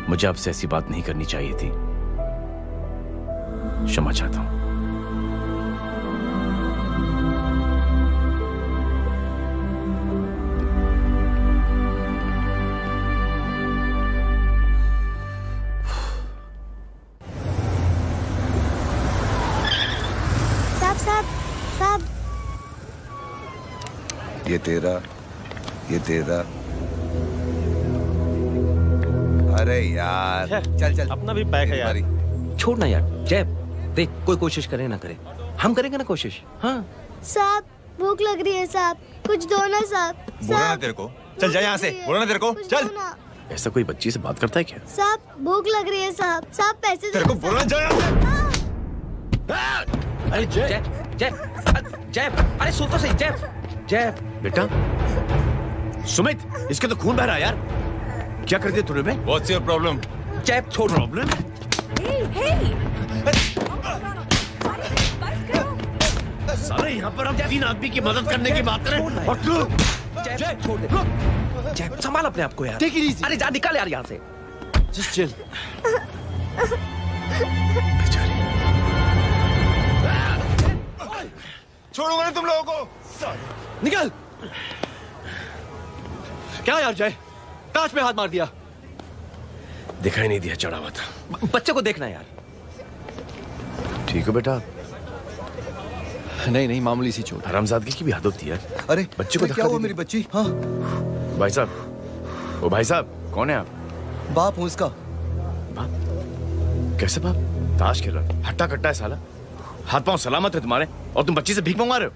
मुझे आपसे ऐसी बात नहीं करनी चाहिए थी, क्षमा चाहता हूं। साहब, ये तेरा। अरे यार चल अपना भी पैक है यार। छोड़ ना यार, जय देख, कोई कोशिश करे ना करे, हम करेंगे ना कोशिश। हाँ साहब, भूख लग रही है साहब, कुछ दो ना साहब। बोला ना तेरे को, चल जा यहाँ से, बोला ना तेरे को, चल। ऐसा कोई बच्ची से बात करता है क्या? साहब भूख लग रही है साहब, पैसे तेरे को बोला जा यहाँ से। अरे जय जय जय, अरे सुन तो सही। जय बेटा, सुमित, इसके तो खून बह रहा है यार, क्या कर दिया तूने? में What's your problem? जय छोड़। प्रॉब्लम? सारे यहाँ पर हम 3 आदमी की मदद करने की बात करें और तू जय छोड़ दे। जय संभाल अपने आप को यार। Take it easy. अरे जा, निकल यार यहाँ से। Just chill. छोड़ूंगा ना तुम लोगों को। निकल। क्या यार जय, ताज पे हाथ मार दिया। दिखाई नहीं दिया, चढ़ा हुआ था। बच्चे को देखना यार। ठीक हो बेटा? नहीं, मामूली सी चोट। हरामजादगी की भी हद होती है। अरे बच्चे को क्या हुआ मेरी बच्ची? हाँ भाई साहब, ओ भाई साहब, कौन है आप? बाप हूँ उसका। बाप? कैसे बाप? ताश खेल रहा, हट्टा कट्टा है साला, हाथ पांव सलामत है तुम्हारे और तुम बच्ची से भीख मंगवा रहे हो?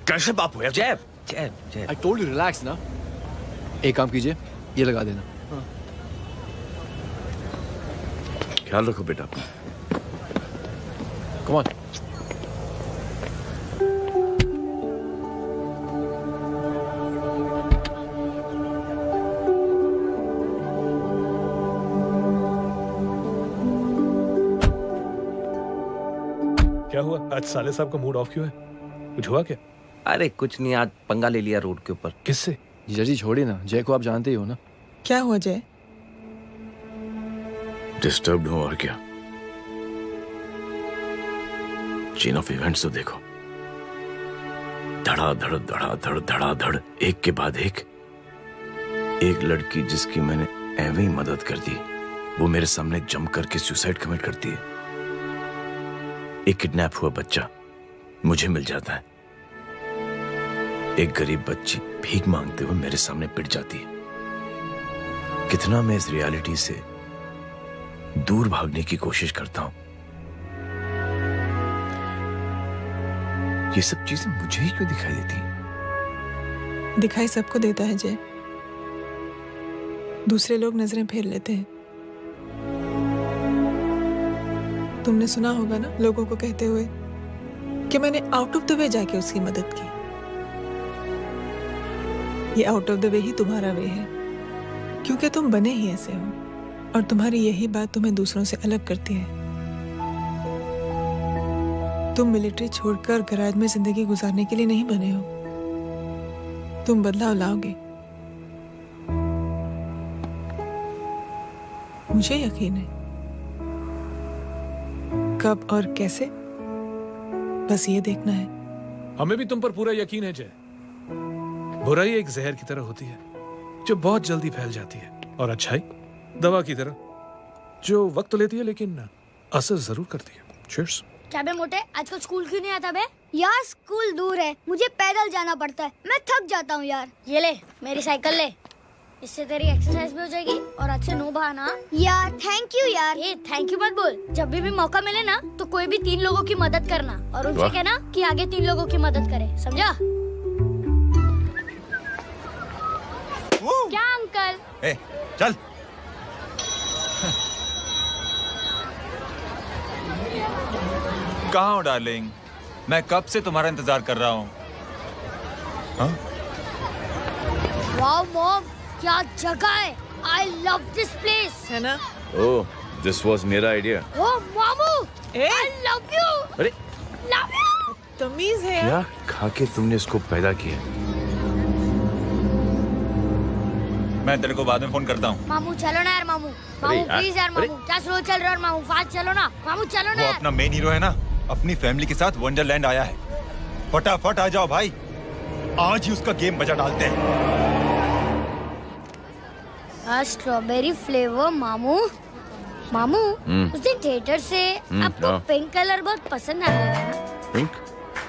कैसे बाप हो यार? जय I told you relax ना। एक काम कीजिए, ये लगा देना। ख्याल रखो बेटा। Come on. क्या हुआ आज साले साहब का मूड ऑफ क्यों है? कुछ हुआ क्या? अरे कुछ नहीं, आज पंगा ले लिया रोड के ऊपर। किससे? जीजा जी छोड़िए ना, जय को आप जानते ही हो ना। क्या हुआ जय? डिस्टर्ब्ड हूं और क्या। चेन ऑफ इवेंट्स तो देखो, धड़ाधड़ धड़ाधड़ धड़ाधड़, एक के बाद एक लड़की जिसकी मैंने एवं ही मदद कर दी, वो मेरे सामने जंप करके सुसाइड कमिट करती है। एक किडनैप हुआ बच्चा मुझे मिल जाता है। एक गरीब बच्ची भीख मांगते हुए मेरे सामने पिट जाती है। कितना मैं इस रियलिटी से दूर भागने की कोशिश करता हूं। ये सब चीजें मुझे ही क्यों दिखाई देती हैं? दिखाई सबको देता है जय, दूसरे लोग नजरें फेर लेते हैं। तुमने सुना होगा ना लोगों को कहते हुए कि मैंने आउट ऑफ द वे जाके उसकी मदद की। ये आउट ऑफ द वे ही तुम्हारा वे है, क्योंकि तुम बने ही ऐसे हो और तुम्हारी यही बात तुम्हें दूसरों से अलग करती है। तुम मिलिट्री छोड़कर गैराज में जिंदगी गुजारने के लिए नहीं बने हो। तुम बदलाव लाओगे, मुझे यकीन है। कब और कैसे, बस ये देखना है। हमें भी तुम पर पूरा यकीन है जय। बुराई एक जहर की तरह होती है जो बहुत जल्दी फैल जाती है, और अच्छाई दवा की तरह जो वक्त तो लेती है लेकिन असर जरूर करती है। चीयर्स। क्या बे मोटे, आजकल स्कूल क्यों नहीं आता बे? यार स्कूल दूर है, मुझे पैदल जाना पड़ता है, मैं थक जाता हूँ यार। ये ले मेरी साइकिल ले, इससे तेरी एक्सरसाइज भी हो जाएगी और आज से नो बहाना। यार थैंक यू यार। ये थैंक यू मत बोल, जब भी मौका मिले ना तो कोई भी 3 लोगों की मदद करना और उनसे कहना कि आगे 3 लोगों की मदद करे, समझा? क्या अंकल? ए, चल। कहाँ हो डार्लिंग? मैं कब से तुम्हारा इंतजार कर रहा हूँ। वाओ मॉम, क्या जगह है। I love this place. है ना? ओह, दिस वाज मेरा आइडिया। ओह मामू, I love you. अरे love you. तमीज है क्या खा के तुमने इसको पैदा किया? मैं तेरे को बाद में फोन करता हूँ। मामू चलो ना यार, मामू मामू प्लीज यार, मामू क्या स्लो चल रहा है मामू, फास्ट चलो ना मामू, चलो ना वो यार। अपना मेन हीरो है ना, अपनी फैमिली के साथ वंडरलैंड आया है। फटाफट आ जाओ भाई, आज ही उसका गेम बजा डालते हैं। स्ट्रॉबेरी फ्लेवर मामू। मामू उस दिन थिएटर से आपको पिंक कलर बहुत पसंद आया ना? पिंक?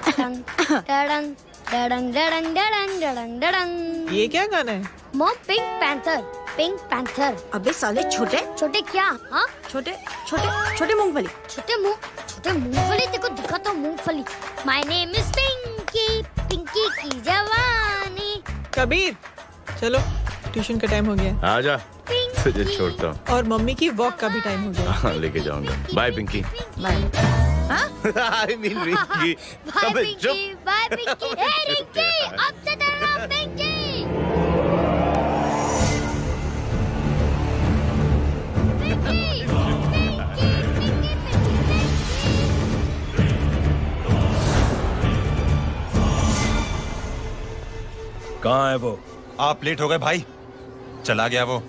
डडंग डडंग डडंग डडंग डडंग डडंग। ये क्या गाना है? Mom pink panther, pink panther. अबे साले छोटे छोटे क्या? हाँ छोटे छोटे छोटे मूंगफली। छोटे मूंगफली, देखो दिखा तो मूंगफली। My name is Pinky, Pinky की जवानी। कबीर चलो, ट्यूशन का टाइम हो गया। आजा, तुझे छोड़ता हूँ। और मम्मी की वॉक का भी टाइम हो गया। हाँ, लेके जाऊंगा। Bye Pinky. Bye. I mean Rinky. Bye Pinky, bye Pinky. Hey Rinky, अब से डरना पिंकी। कहाँ है वो? आप लेट हो गए भाई, चला गया वो।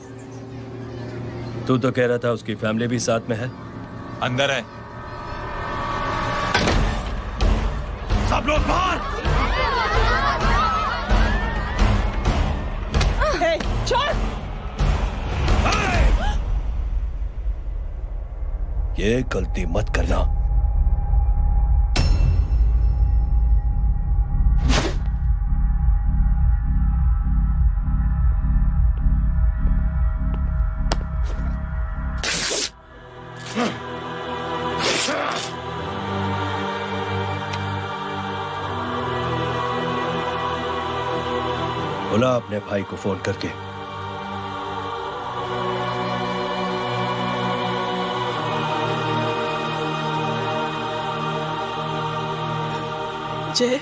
तू तो कह रहा था उसकी फैमिली भी साथ में है। अंदर है। सब लोग बाहर। छोड़। ये गलती मत करना। बुला अपने भाई को फोन करके। जय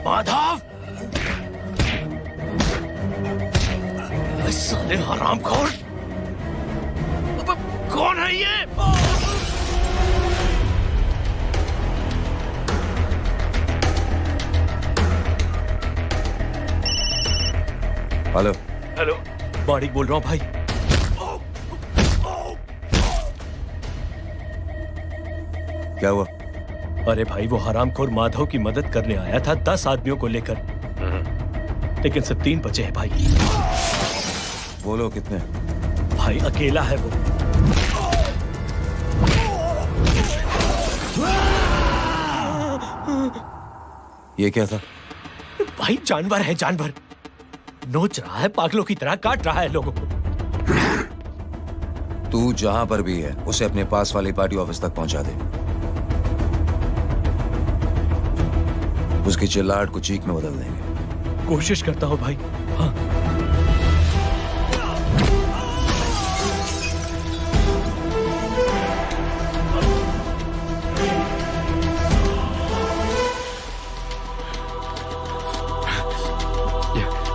माधव, साले हरामखोर, कौन है ये? हेलो हेलो, माणिक बोल रहा हूँ भाई। क्या हुआ? अरे भाई, वो हरामखोर माधव की मदद करने आया था 10 आदमियों को लेकर, लेकिन सिर्फ 3 बचे हैं भाई। बोलो कितने? भाई अकेला है वो। ये क्या था? भाई जानवर है, जानवर। नोच रहा है, पागलों की तरह काट रहा है लोगों को। तू जहां पर भी है उसे अपने पास वाली पार्टी ऑफिस तक पहुंचा दे। उसकी चिल्लाहट को चीख में बदल देंगे। कोशिश करता हूं भाई। हाँ।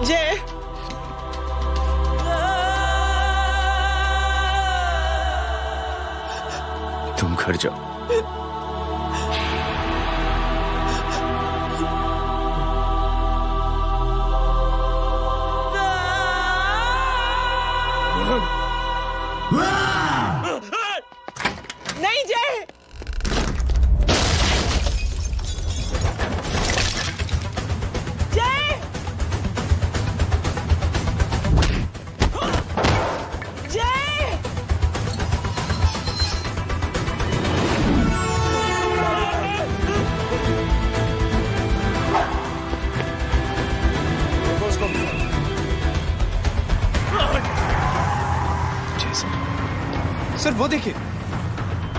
जय, तुम घर जाओ। नहीं जय, जय, जय, सर वो देखिए।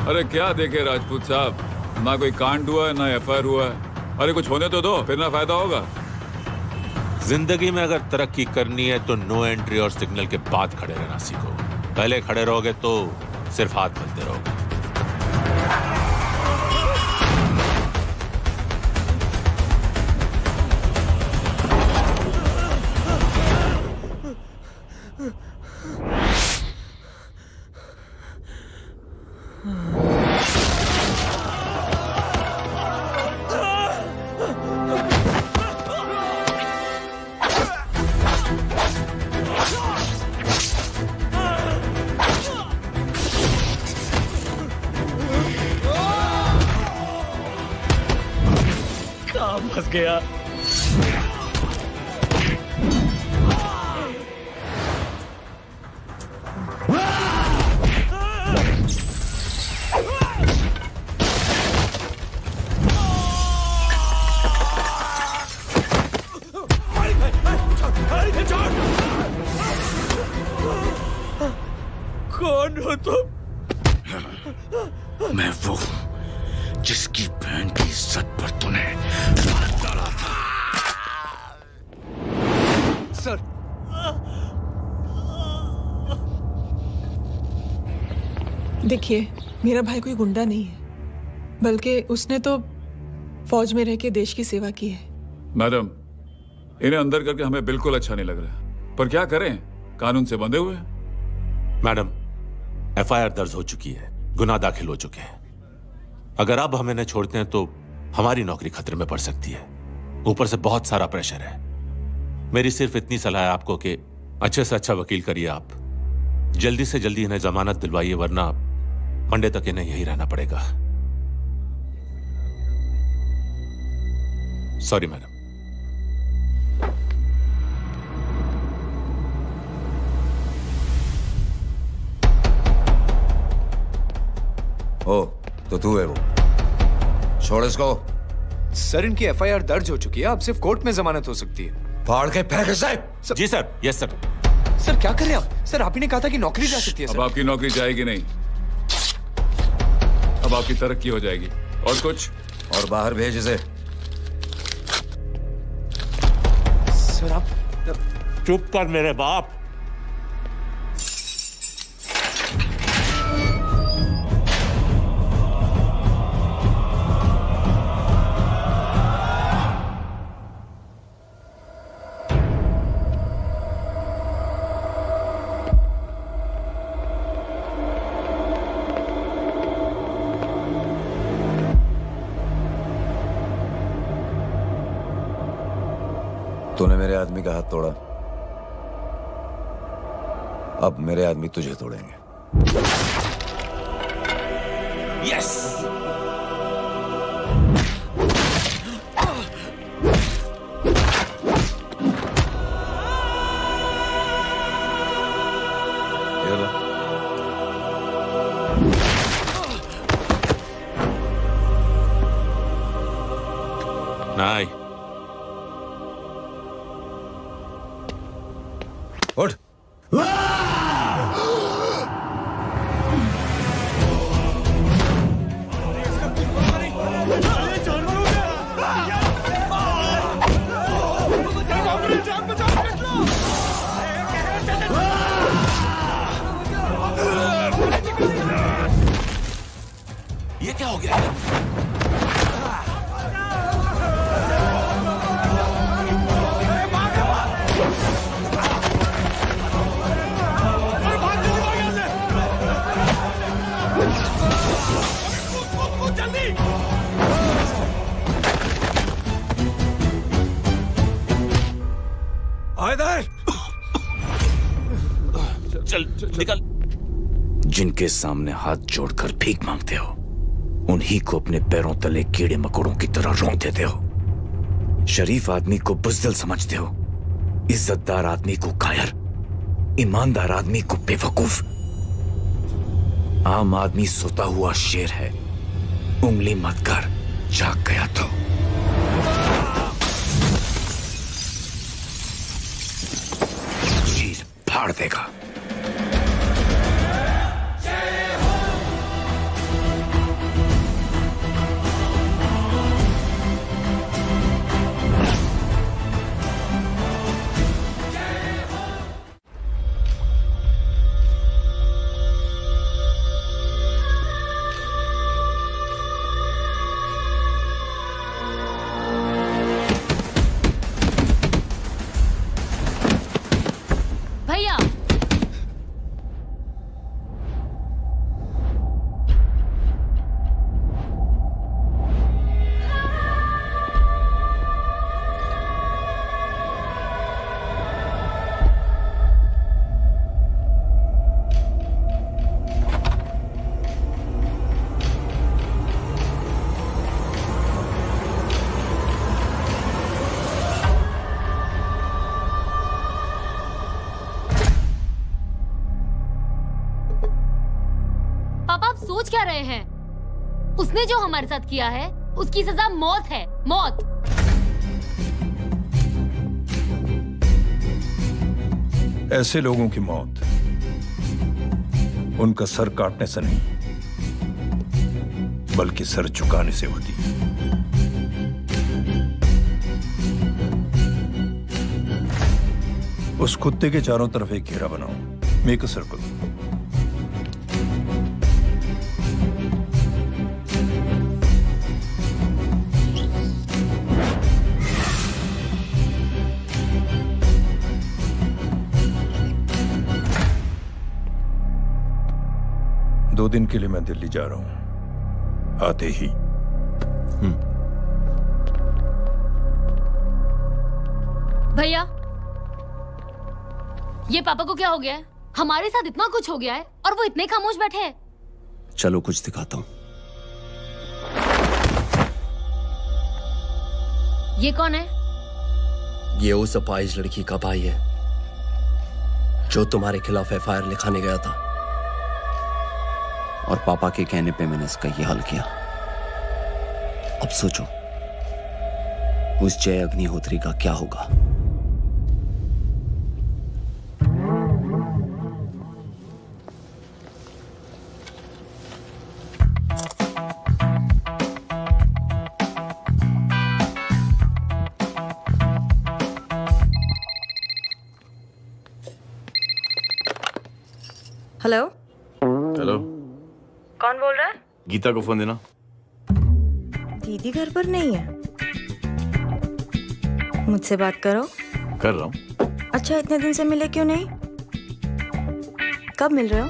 अरे क्या देखे राजपूत साहब, ना कोई कांड हुआ है ना एफआईआर हुआ है। अरे कुछ होने तो दो, फिर ना फायदा होगा। जिंदगी में अगर तरक्की करनी है तो नो एंट्री और सिग्नल के बाद खड़े रहना सीखो। पहले खड़े रहोगे तो सिर्फ हाथ मिलते रहोगे। फंस गया। कौन हो तुम? मैं वो हूं जिसकी बहन की इज्जत पर तूने हाथ डाला था। सर, देखिए, मेरा भाई कोई गुंडा नहीं है, बल्कि उसने तो फौज में रह के देश की सेवा की है। मैडम, इन्हें अंदर करके हमें बिल्कुल अच्छा नहीं लग रहा, पर क्या करें, कानून से बंधे हुए हैं। मैडम, एफआईआर दर्ज हो चुकी है, गुनाह दाखिल हो चुके हैं। अगर अब हम इन्हें छोड़ते हैं तो हमारी नौकरी खतरे में पड़ सकती है। ऊपर से बहुत सारा प्रेशर है। मेरी सिर्फ इतनी सलाह है आपको कि अच्छे से अच्छा वकील करिए आप। जल्दी से जल्दी इन्हें जमानत दिलवाइए, वरना मंडे तक इन्हें यही रहना पड़ेगा। Sorry madam. ओ, तो तू है वो? छोड़ इसको। सर, इनकी एफआईआर दर्ज हो चुकी है, अब सिर्फ कोर्ट में जमानत हो सकती है। फाड़ के फेंक इसे। जी सर। Yes sir. सर क्या कर रहे हैं आप? सर, आप ही ने कहा था कि नौकरी जा सकती है। अब आपकी नौकरी जाएगी नहीं, अब आपकी तरक्की हो जाएगी। और कुछ? और बाहर भेज इसे। सर आप चुप कर मेरे बाप। तूने मेरे आदमी का हाथ तोड़ा, अब मेरे आदमी तुझे तोड़ेंगे। यस। नहीं। उठ। ये क्या हो गया? चल निकल। जिनके सामने हाथ जोड़कर भीख मांगते हो, उन्हीं को अपने पैरों तले कीड़े मकोड़ों की तरह रोक देते हो। शरीफ आदमी को बुज़दिल समझते हो, इज्जतदार आदमी को कायर, ईमानदार आदमी को बेवकूफ। आम आदमी सोता हुआ शेर है, उंगली मत कर, जाग गया तो। चीर फाड़ देगा। सोच क्या रहे हैं? उसने जो हमारे साथ किया है उसकी सजा मौत है, मौत। ऐसे लोगों की मौत उनका सर काटने से नहीं बल्कि सर झुकाने से होती है। उस कुत्ते के चारों तरफ एक घेरा बनाओ, मेक अ सर्कल। दो दिन के लिए मैं दिल्ली जा रहा हूं, आते ही। भैया, ये पापा को क्या हो गया है? हमारे साथ इतना कुछ हो गया है और वो इतने खामोश बैठे हैं। चलो कुछ दिखाता हूं। ये कौन है? ये उस अपाहिज लड़की का भाई है जो तुम्हारे खिलाफ एफआईआर लिखाने गया था, और पापा के कहने पे मैंने इसका ये हाल किया। अब सोचो उस जय अग्निहोत्री का क्या होगा। हेलो। हेलो, कौन बोल रहा है? गीता को फोन देना। दीदी घर पर नहीं है। मुझसे बात करो। कर रहा हूँ। अच्छा, इतने दिन से मिले क्यों नहीं? कब मिल रहे हो?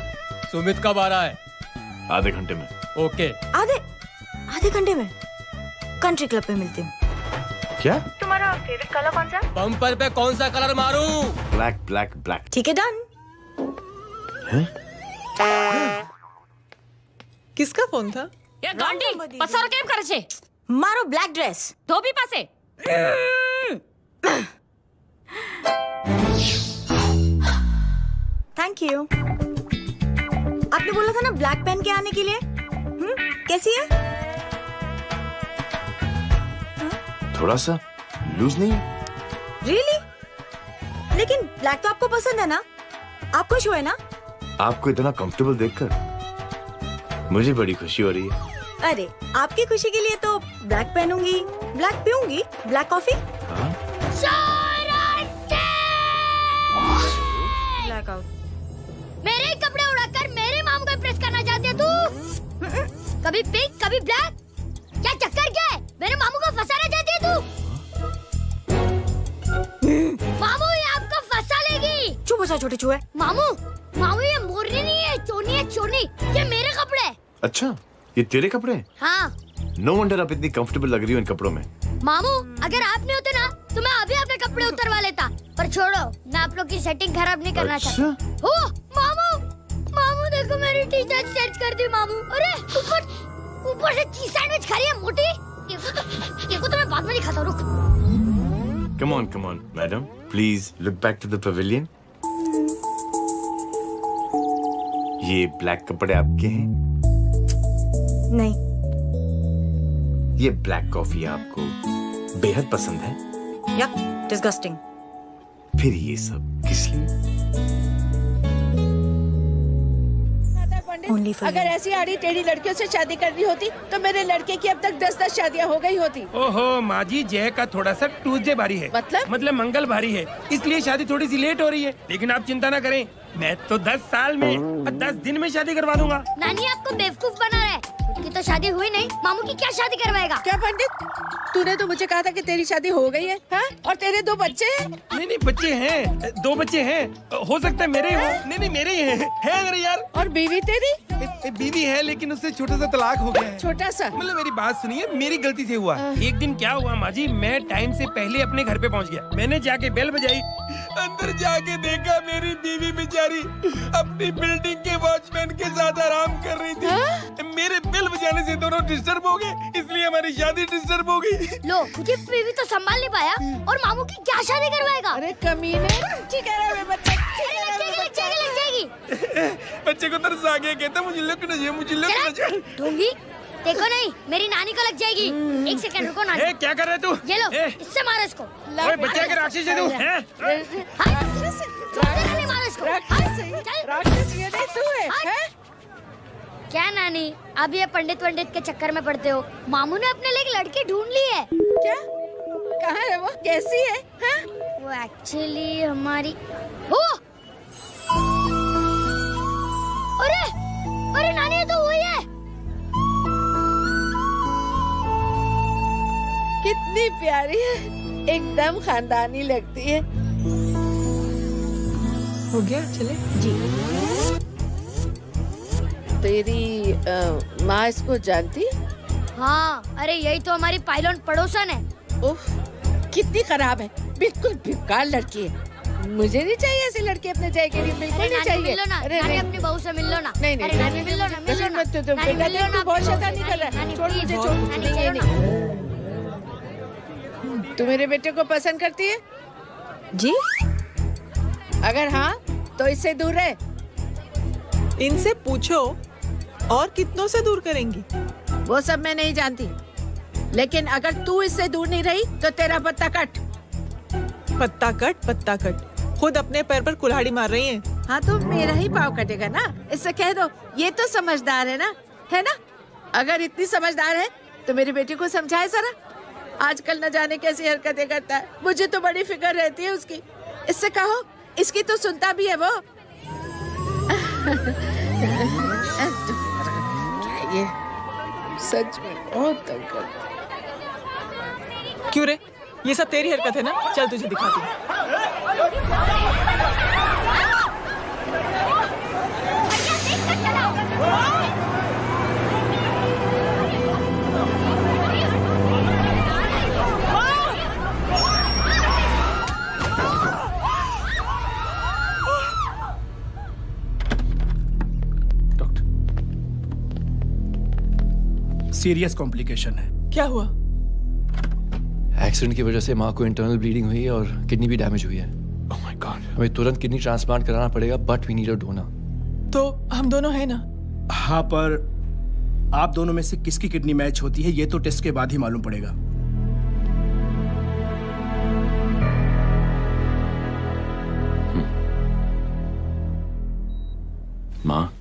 सुमित कब आ रहा है? आधे घंटे में। ओके। आधे घंटे में कंट्री क्लब पे मिलती हूँ। क्या? तुम्हारा फेवरेट कलर कौन सा? बम्पर पे कौन सा कलर मारूं? Black black black. ठीक है, डन। किसका फोन था? ये गांडी पसार केम करे छे? मारो ब्लैक ड्रेस। धोबी पासे। Thank you. आपने बोला था ना ब्लैक पेन के आने के लिए। कैसी है? थोड़ा सा लूज नहीं? रियली? लेकिन ब्लैक तो आपको पसंद है ना? आप खुश हुए ना? आपको इतना कंफर्टेबल देखकर मुझे बड़ी खुशी हो रही है। अरे, आपकी खुशी के लिए तो ब्लैक पहनूंगी, ब्लैक पीऊंगी, ब्लैक कॉफी। Black out. मेरे ही कपड़े उड़ाकर मेरे मामू को इम्प्रेस करना चाहती है तू? कभी पिंक, कभी ब्लैक। क्या चक्कर क्या है? मेरे मामू को फंसाना चाहती है तू? मामू, ये आपको फंसा लेगी। चुप हो जा छोटे चूहे। मामू, मामू ये मोरनी नहीं है, चोनी है, चोनी। ये मेरे कपड़े हैं। अच्छा, ये तेरे कपड़े हैं? हाँ। नो वंडर आप इतनी कंफर्टेबल लग रही हो इन कपड़ों में। मामू, अगर आप नहीं होते ना तो मैं अभी अपने कपड़े उतरवा लेता। पर छोड़ो, मैं आप लोग की सेटिंग खराब नहीं करना चाहता। ओ, मामू, मामू देखो मेरी टी शर्ट चेंज कर दी मामू। अरे ऊपर से चीज सैंडविच खा रही है मोटी। ये को तो मैं बाद में नहीं खाता। रुक। Come on, madam. Please look back to the pavilion. ये ब्लैक कपड़े आपके हैं? नहीं। ये ब्लैक कॉफी आपको बेहद पसंद है? या, डिस्गस्टिंग। फिर ये सब किस लिए? अगर ऐसी आड़ी टेढ़ी लड़कियों से शादी करनी होती तो मेरे लड़के की अब तक 10-10 शादियां हो गई होती। ओहो माँ जी, जय का थोड़ा सा ट्यूसडे भारी है। मतलब मंगल भारी है, इसलिए शादी थोड़ी सी लेट हो रही है। लेकिन आप चिंता ना करें, मैं तो 10 साल में और 10 दिन में शादी करवा दूंगा। नानी आपको बेवकूफ बना रहा है। उनकी तो शादी हुई नहीं, मामू की क्या शादी करवाएगा? क्या पंडित, तूने तो मुझे कहा था कि तेरी शादी हो गई है, हाँ? और तेरे 2 बच्चे हैं? नहीं, बच्चे हैं, 2 बच्चे हैं। हो सकता है मेरे हो। नहीं, मेरे ही हैं। है मेरे यार। और बीवी तेरी? बीवी है, लेकिन उससे छोटा सा तलाक हो गया है। छोटा सा? मतलब मेरी बात सुनिए, मेरी गलती से हुआ। एक दिन क्या हुआ माँ जी, मैं टाइम से पहले अपने घर पे पहुँच गया। मैंने जाके बेल बजाई, अंदर जाके देखा मेरी बीवी बेचारी अपनी बिल्डिंग के वॉचमैन के साथ आराम कर रही थी। मेरे बेल बजाने से दोनों डिस्टर्ब हो गए, इसलिए हमारी शादी डिस्टर्ब हो गई। लो, मुझे बीवी तो संभाल नहीं पाया और मामू की क्या शादी करवाएगा? अरे कमीने। ठीक है, लगेगी। जाएगी। बच्चे को तरस आ गया, कहता मुझे लगना चाहिए, मुझे लगना चाहिए। ढूंढी देखो नहीं, मेरी नानी को लग जाएगी। एक सेकंड रुको नानी। क्या कर रहे तू? ये लो, इससे मारो इसको। ओए बच्चे के राक्षस है तू, हैं? मारो इसको। राक्षस ये नहीं तू है, हैं? क्या नानी, अब ये पंडित के चक्कर में पड़ते हो? मामू ने अपने लिए एक लड़की ढूंढ ली है। क्या? कहाँ है वो? कैसी है? हाँ? वो एक्चुअली हमारी अरे अरे नानी, ये तो वही है। कितनी प्यारी है, एकदम खानदानी लगती है। हो गया, चले जी। तेरी माँ इसको जानती? हाँ, अरे यही तो हमारी पायलट पड़ोसन है। उफ, कितनी खराब है, बिल्कुल बेकार लड़की है। मुझे नहीं चाहिए ऐसी लड़की अपने जाए के लिए, बिल्कुल नहीं चाहिए। मिल लो ना, नानी अपनी बहू से मिल लो ना। नहीं अरे नानी मिल लो ना, मिल लो ना। तू बहुत शैतानी कर रहा है, छोड़ मुझे, छोड़। नहीं। तू मेरे बेटे को पसंद करती है? जी। अगर हाँ तो इससे दूर रहे। इनसे पूछो और कितनों से दूर करेंगी? वो सब मैं नहीं जानती, लेकिन अगर तू इससे दूर नहीं रही तो तेरा पत्ता कट। पत्ता कट, खुद अपने पैर पर कुल्हाड़ी मार रही हैं। हाँ तो मेरा ही पाँव कटेगा ना, इससे कह दो। ये तो समझदार है ना, है ना? अगर इतनी समझदार है तो मेरी बेटी को समझाए जरा। आजकल न जाने कैसी हरकतें करता है, मुझे तो बड़ी फिक्र रहती है उसकी। इससे कहो, इसकी तो सुनता भी है वो। ये सच में बहुत तंग करता है। क्यों रे, ये सब तेरी हरकत है ना? चल तुझे दिखाती हूँ। सीरियस कॉम्प्लिकेशन है। क्या हुआ? एक्सीडेंट की वजह से माँ को इंटरनल ब्लीडिंग हुई है और किडनी भी डैमेज हुई है। Oh my God. हमें तुरंत किडनी ट्रांसप्लांट कराना पड़ेगा, but we need a donor. तो हम दोनों हैं ना? हाँ, पर आप दोनों में से किसकी किडनी मैच होती है ये तो टेस्ट के बाद ही मालूम पड़ेगा। माँ,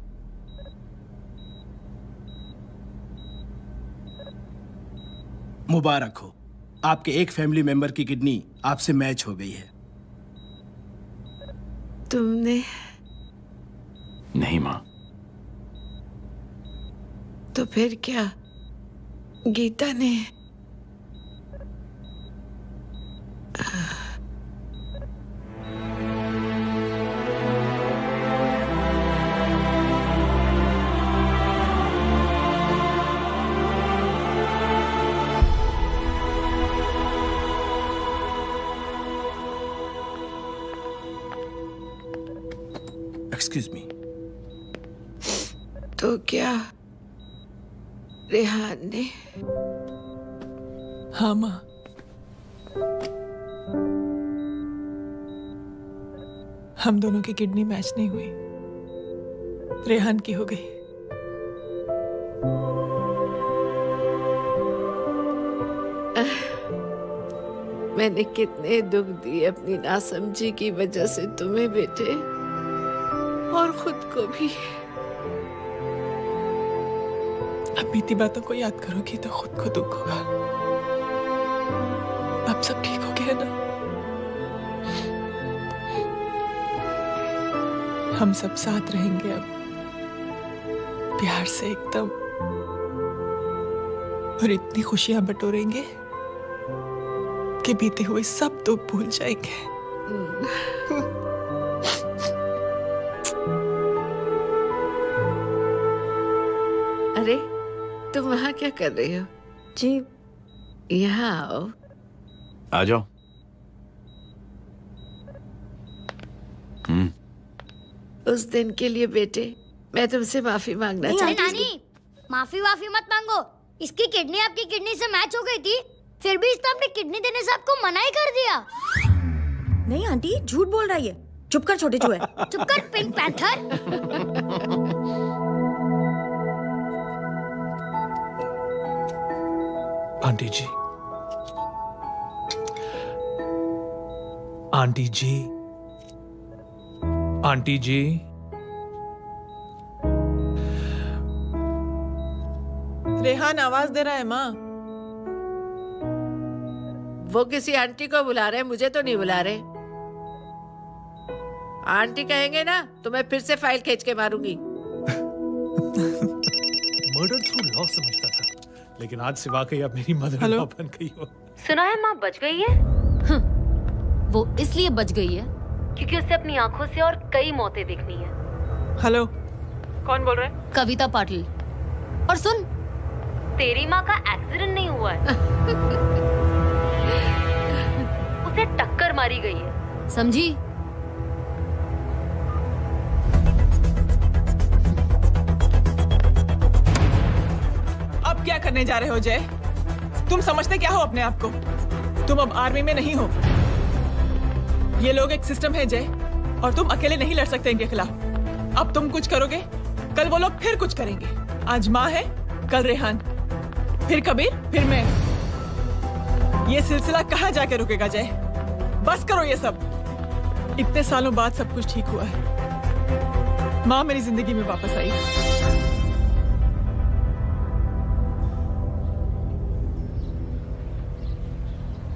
मुबारक हो, आपके एक फैमिली मेंबर की किडनी आपसे मैच हो गई है। तुमने? नहीं माँ। तो फिर क्या? गीता ने? Excuse me. तो क्या रेहान ने? हाँ माँ। हम दोनों की किडनी मैच नहीं हुई, रेहान की हो गई। मैंने कितने दुख दिए अपनी नासमझी की वजह से तुम्हें बेटे, और खुद को भी। अब बीती बातों को याद करोगी तो खुद को दुख होगा। अब सब ठीक हो गया ना? हम सब साथ रहेंगे अब, प्यार से एकदम, और इतनी खुशियां बटोरेंगे कि बीते हुए सब दुख भूल जाएंगे। अरे तुम वहाँ क्या कर रही हो? जी। यहाँ आओ। आ जाओ। उस दिन के लिए बेटे मैं तुमसे माफी मांगना चाहती हूँ। नानी, माफी मत मांगो। इसकी किडनी आपकी किडनी से मैच हो गई थी, फिर भी इसने अपनी किडनी देने से आपको मना ही कर दिया। नहीं आंटी, झूठ बोल रही है। चुप कर छोटे चूहे। चुप कर पिंक पैंथर। आंटी जी, आंटी जी, आंटी जी, रेहान आवाज दे रहा है माँ। वो किसी आंटी को बुला रहे हैं, मुझे तो नहीं बुला रहे। आंटी कहेंगे ना तो मैं फिर से फाइल खींच के मारूंगी। मर्डर थ्रू लॉ समझता था, लेकिन आज से वाकई अब मेरी मदर इन लॉ बन गई हो। सुना है माँ बच गई है। वो इसलिए बच गई है क्योंकि उसे अपनी आंखों से और कई मौतें देखनी है। हेलो, कौन बोल रहा है? कविता पाटिल। और सुन, तेरी माँ का एक्सीडेंट नहीं हुआ है, उसे टक्कर मारी गई है, समझी? अब क्या करने जा रहे हो जय? तुम समझते क्या हो अपने आप को? तुम अब आर्मी में नहीं हो। ये लोग एक सिस्टम है जय, और तुम अकेले नहीं लड़ सकते इनके खिलाफ। अब तुम कुछ करोगे, कल वो लोग फिर कुछ करेंगे। आज माँ है, कल रेहान, फिर कबीर, फिर मैं। ये सिलसिला कहाँ जाके रुकेगा जय? बस करो ये सब। इतने सालों बाद सब कुछ ठीक हुआ है। माँ मेरी जिंदगी में वापस आई।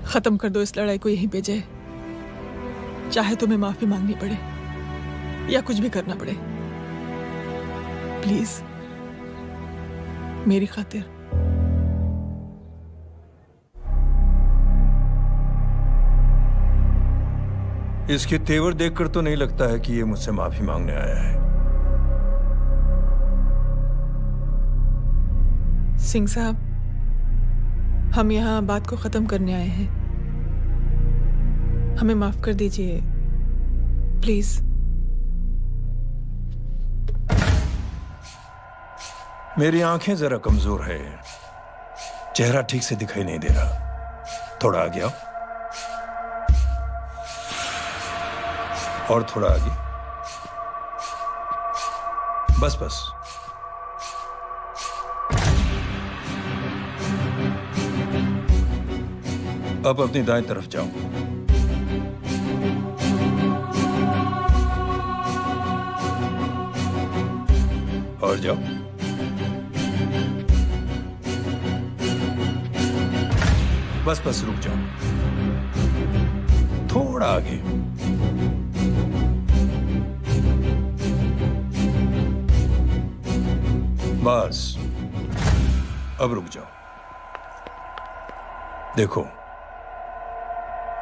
खत्म कर दो इस लड़ाई को यहीं पे जय। चाहे तुम्हें माफी मांगनी पड़े या कुछ भी करना पड़े, प्लीज मेरी खातिर। इसके तेवर देखकर तो नहीं लगता है कि ये मुझसे माफी मांगने आया है। सिंह साहब, हम यहाँ बात को खत्म करने आए हैं। हमें माफ कर दीजिए प्लीज। मेरी आंखें जरा कमजोर है, चेहरा ठीक से दिखाई नहीं दे रहा। थोड़ा आगे आओ, और थोड़ा आगे, बस बस। अब अपनी दाएं तरफ जाओ। और जाओ। बस बस रुक जाओ, थोड़ा आगे। बस अब रुक जाओ। देखो,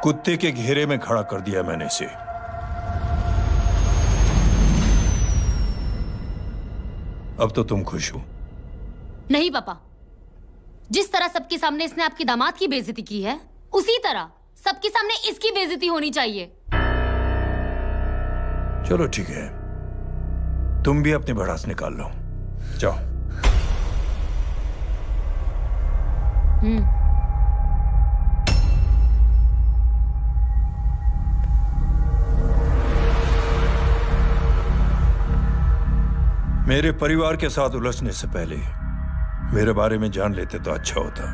कुत्ते के घेरे में खड़ा कर दिया मैंने इसे। अब तो तुम खुश हो? नहीं पापा, जिस तरह सबके सामने इसने आपकी दामाद की बेइज्जती की है, उसी तरह सबके सामने इसकी बेइज्जती होनी चाहिए। चलो ठीक है, तुम भी अपनी भड़ास निकाल लो, जाओ। मेरे परिवार के साथ उलझने से पहले मेरे बारे में जान लेते तो अच्छा होता।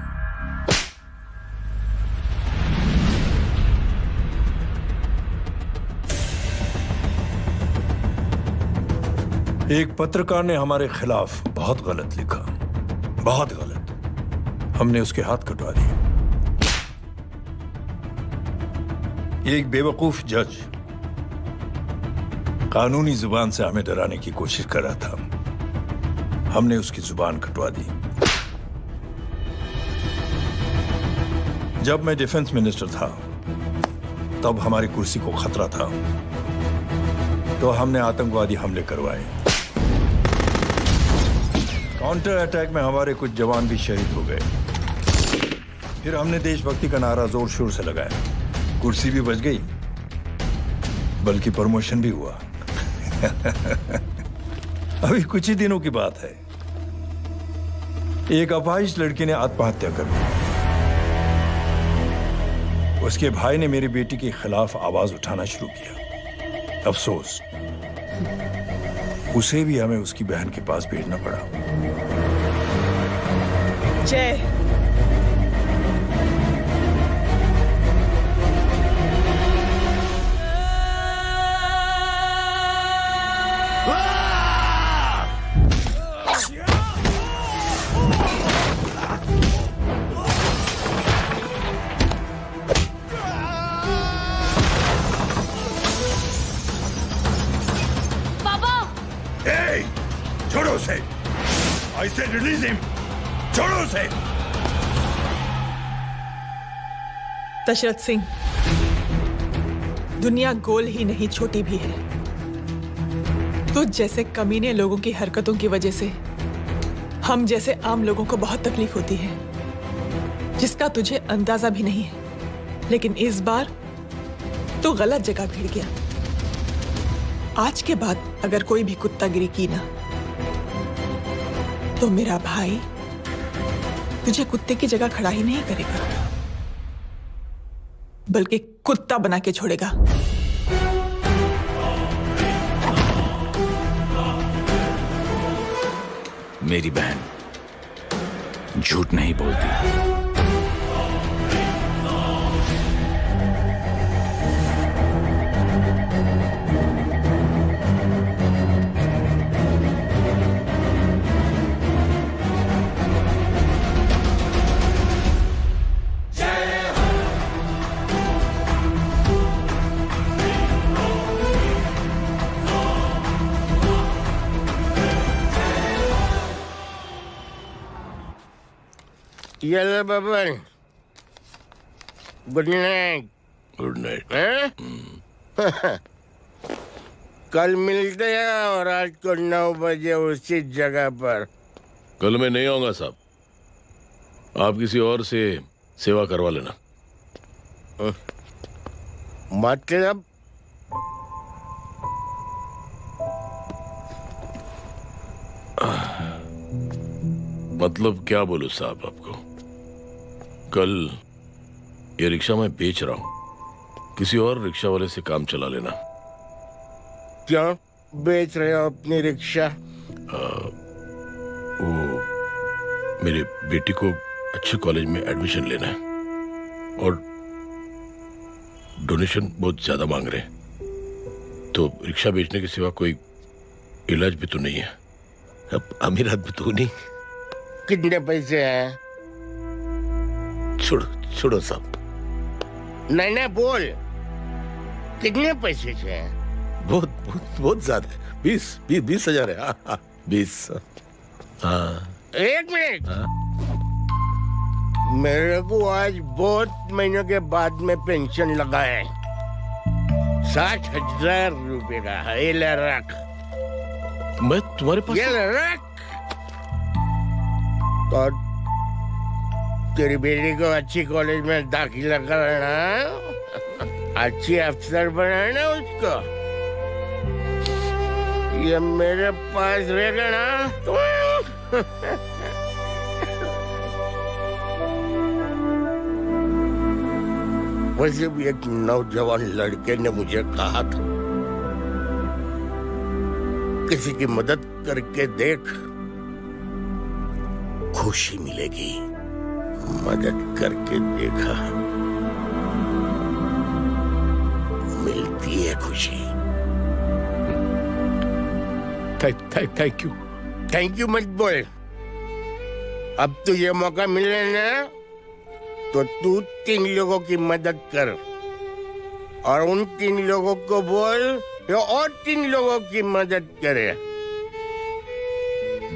एक पत्रकार ने हमारे खिलाफ बहुत गलत लिखा, बहुत गलत। हमने उसके हाथ कटवा दिए। एक बेवकूफ जज कानूनी जुबान से हमें डराने की कोशिश कर रहा था। हमने उसकी जुबान कटवा दी। जब मैं डिफेंस मिनिस्टर था, तब हमारी कुर्सी को खतरा था, तो हमने आतंकवादी हमले करवाए। काउंटर अटैक में हमारे कुछ जवान भी शहीद हो गए। फिर हमने देशभक्ति का नारा जोर शोर से लगाया। कुर्सी भी बच गई, बल्कि प्रमोशन भी हुआ। अभी कुछ ही दिनों की बात है, एक अपाहिज लड़की ने आत्महत्या कर ली। उसके भाई ने मेरी बेटी के खिलाफ आवाज उठाना शुरू किया। अफसोस, उसे भी हमें उसकी बहन के पास भेजना पड़ा। जय, छोड़ो उसे। I said release him. छोड़ो उसे। दशरथ सिंह, दुनिया गोल ही नहीं छोटी भी है। तुझ जैसे कमीने लोगों की हरकतों की वजह से हम जैसे आम लोगों को बहुत तकलीफ होती है, जिसका तुझे अंदाजा भी नहीं है। लेकिन इस बार तू गलत जगह भिड़ गया। आज के बाद अगर कोई भी कुत्तागिरी की ना, तो मेरा भाई तुझे कुत्ते की जगह खड़ा ही नहीं करेगा, बल्कि कुत्ता बना के छोड़ेगा। मेरी बहन झूठ नहीं बोलती। Yellow Baban, good night. Good night. कल मिलते हैं और रात को 9 बजे उसी जगह पर। कल मैं नहीं आऊंगा साहब, आप किसी और से सेवा करवा लेना। मतलब? मतलब क्या बोलूं साहब आपको। कल ये रिक्शा मैं बेच रहा हूं, किसी और रिक्शा वाले से काम चला लेना। क्यों बेच रहे हो अपनी रिक्शा? वो मेरे बेटी को अच्छे कॉलेज में एडमिशन लेना है और डोनेशन बहुत ज्यादा मांग रहे हैं, तो रिक्शा बेचने के सिवा कोई इलाज भी तो नहीं है। अब अमीर आदमी तो नहीं। कितने पैसे हैं? छोड़ो साहब। नहीं बोल, कितने पैसे हैं? बहुत ज्यादा है। 20,000 है। हाँ 20। हाँ 1 मिनट। मेरे को आज बहुत महीनों के बाद में पेंशन लगा है। 60,000 रुपए का है। ये ले रख। मैं तुम्हारे पास? ये ले रख। और तेरी बेटी को अच्छी कॉलेज में दाखिला कराना, अच्छी अफसर बनाना उसको। ये मेरे पास रहेगा ना तो वैसे भी एक नौजवान लड़के ने मुझे कहा था, किसी की मदद करके देख, खुशी मिलेगी। मदद करके देखा, मिलती है खुशी। थैंक यू मत बोल। अब तो ये मौका मिले ना, तो तू 3 लोगों की मदद कर और उन 3 लोगों को बोल जो और 3 लोगों की मदद करे।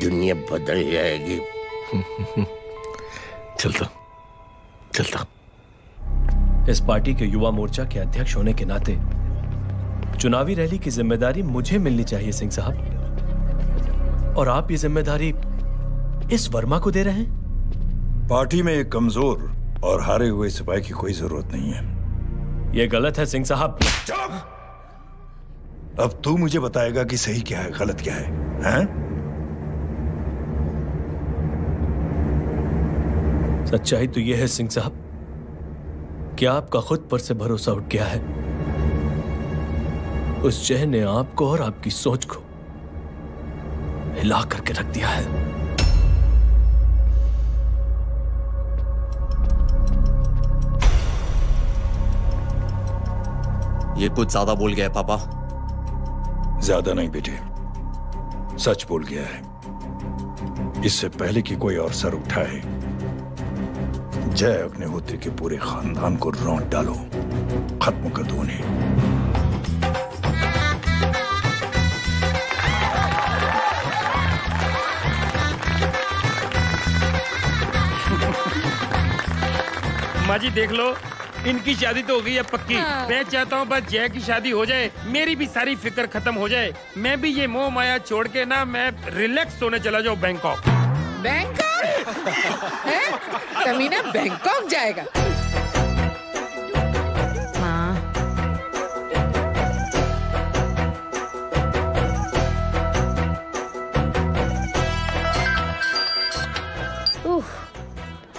दुनिया बदल जाएगी। चलता। इस पार्टी के युवा मोर्चा के अध्यक्ष होने के नाते चुनावी रैली की जिम्मेदारी मुझे मिलनी चाहिए सिंह साहब, और आप ये जिम्मेदारी इस वर्मा को दे रहे हैं। पार्टी में एक कमजोर और हारे हुए सिपाही की कोई जरूरत नहीं है। यह गलत है सिंह साहब। अब तू मुझे बताएगा कि सही क्या है, गलत क्या है, हैं? सच्चाई तो यह है सिंह साहब कि आपका खुद पर से भरोसा उठ गया है। उस जय ने आपको और आपकी सोच को हिला करके रख दिया है। ये कुछ ज्यादा बोल गया है पापा। ज्यादा नहीं बेटे, सच बोल गया है। इससे पहले कि कोई और सर उठाए, जय अग्निहोत्री के पूरे खानदान को रौंद डालो, खत्म कर दो उन्हें। माँ जी देख लो, इनकी शादी तो हो गई है पक्की। मैं चाहता हूँ बस जय की शादी हो जाए, मेरी भी सारी फिक्र खत्म हो जाए। मैं भी ये मोह माया छोड़ के ना मैं रिलैक्स होने चला जाऊँ बैंकॉक। बैंकॉक? कमीना बैंकॉक जाएगा?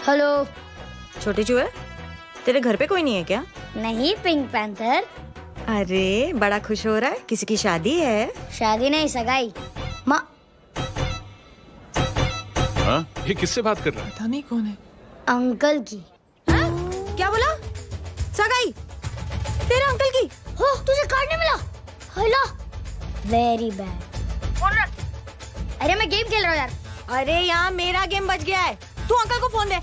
हेलो छोटी चूहे, तेरे घर पे कोई नहीं है क्या? नहीं, पिंक पैंथर। अरे बड़ा खुश हो रहा है, किसी की शादी है? शादी नहीं, सगाई। माँ ये किससे बात कर रहा है? पता नहीं कौन है। अंकल की। क्या बोला? सगाई? तेरे अंकल की? हो, तुझे कार्ड नहीं मिला? Hello, very bad. अरे मैं गेम खेल रहा हूँ यार। अरे यहाँ मेरा गेम बच गया है, तू अंकल को फोन दे।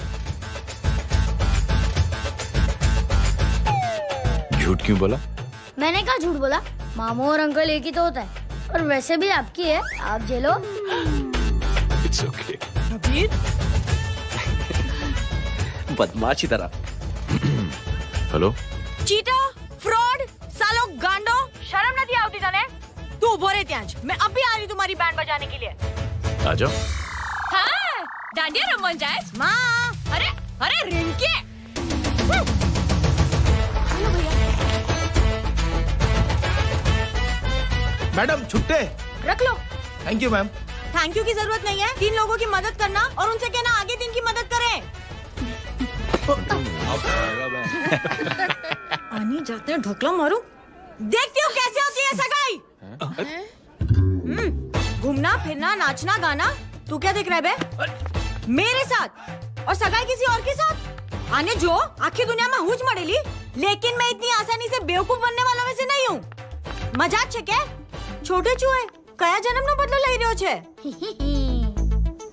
झूठ क्यों बोला? मैंने कहा झूठ बोला? मामू और अंकल एक ही तो होता है, और वैसे भी आपकी है, आप झेलो। It's okay. बदमाशी तरह। हेलो, चीटा, फ्रॉड, सालो गांडो, शर्म नहीं आती तने? तू उभो रे त्यांज, मैं अब भी आ रही तुम्हारी बैंड बजाने के लिए। आ जाओ। हाँ, डांडिया रमन जाए। माँ, अरे अरे रिंकी। मैडम छुट्टे। रख लो। Thank you ma'am. Thank you की जरूरत नहीं है, 3 लोगों की मदद करना और उनसे कहना आगे 3 की मदद करें। आनी जाते हैं ढोकला मारूं। देखती हूँ कैसे होती है सगाई। घूमना फिरना नाचना गाना, तू क्या देख रहा है बे? मेरे साथ और सगाई किसी और के साथ? आने जो आखिर दुनिया में हुज मरेली, लेकिन मैं इतनी आसानी से बेवकूफ बनने वालों में से नहीं हूँ। मजाक छे क्या? छोटे चूहे कया जन्म नो बदलो लई रह्यो छे?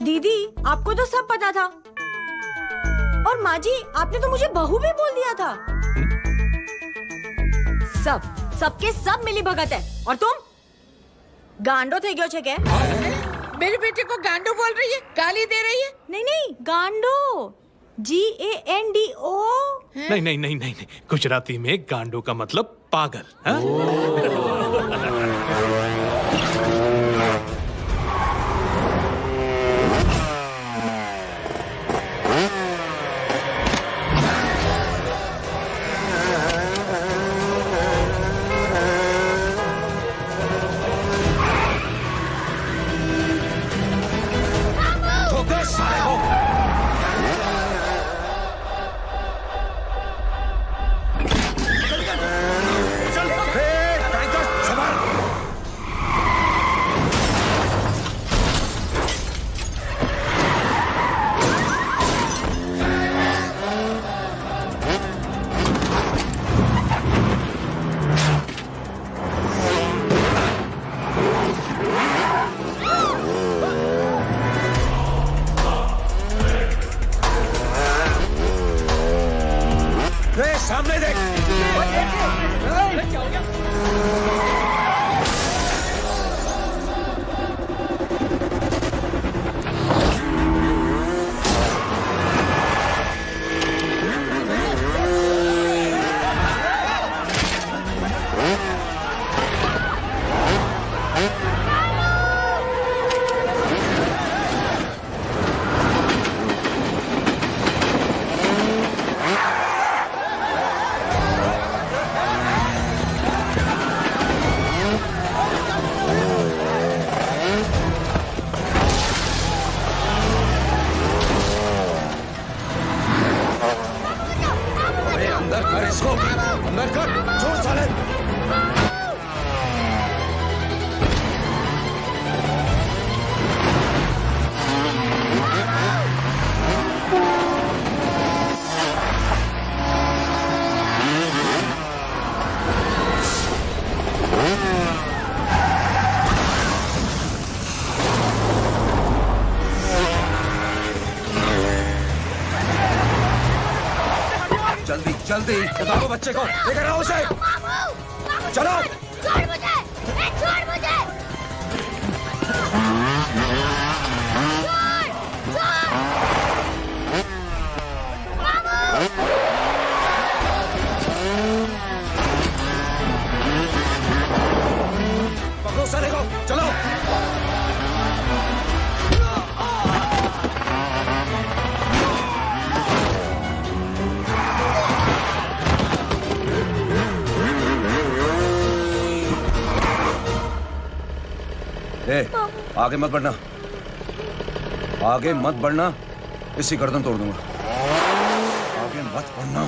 दीदी आपको तो सब पता था, और माँ जी आपने तो मुझे बहू भी बोल दिया था। सबके सब मिली भगत है, और तुम गांडो थे गयो छे क्या? मेरे बेटे को गांडो बोल रही है, गाली दे रही है? नहीं गांडो, GANDO। नहीं, गुजराती में गांडो का मतलब पागल। हाँ? जल्दी बताओ बच्चे को, लेकर आओ उसे। चलो। छोड़ मुझे, छोड़ मुझे। पकड़ो साले को, चलो। आगे मत बढ़ना, आगे मत बढ़ना, इसी गर्दन तोड़ दूंगा। आगे मत बढ़ना।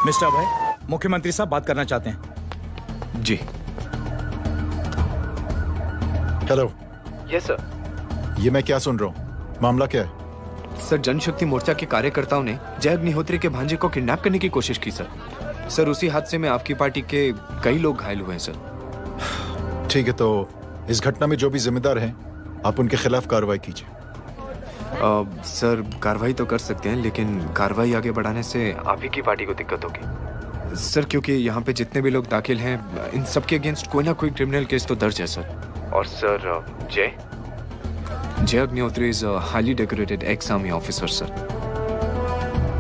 मिस्टर अभय, मुख्यमंत्री साहब बात करना चाहते हैं। जी। हेलो। Yes sir. ये मैं क्या सुन रहा हूँ? मामला क्या है? सर, जनशक्ति मोर्चा के कार्यकर्ताओं ने जय अग्निहोत्री के भांजे को किडनैप करने की कोशिश की सर। सर, उसी हादसे में आपकी पार्टी के कई लोग घायल हुए हैं सर। ठीक है, तो इस घटना में जो भी जिम्मेदार हैं, आप उनके खिलाफ कार्रवाई कीजिए। सर, कार्रवाई तो कर सकते हैं, लेकिन कार्रवाई आगे बढ़ाने से आप ही की पार्टी को दिक्कत होगी सर, क्योंकि यहाँ पे जितने भी लोग दाखिल हैं, इन सब के अगेंस्ट कोई ना कोई क्रिमिनल केस तो दर्ज है सर। और सर, जय Agnihotri is highly decorated ex army officer sir.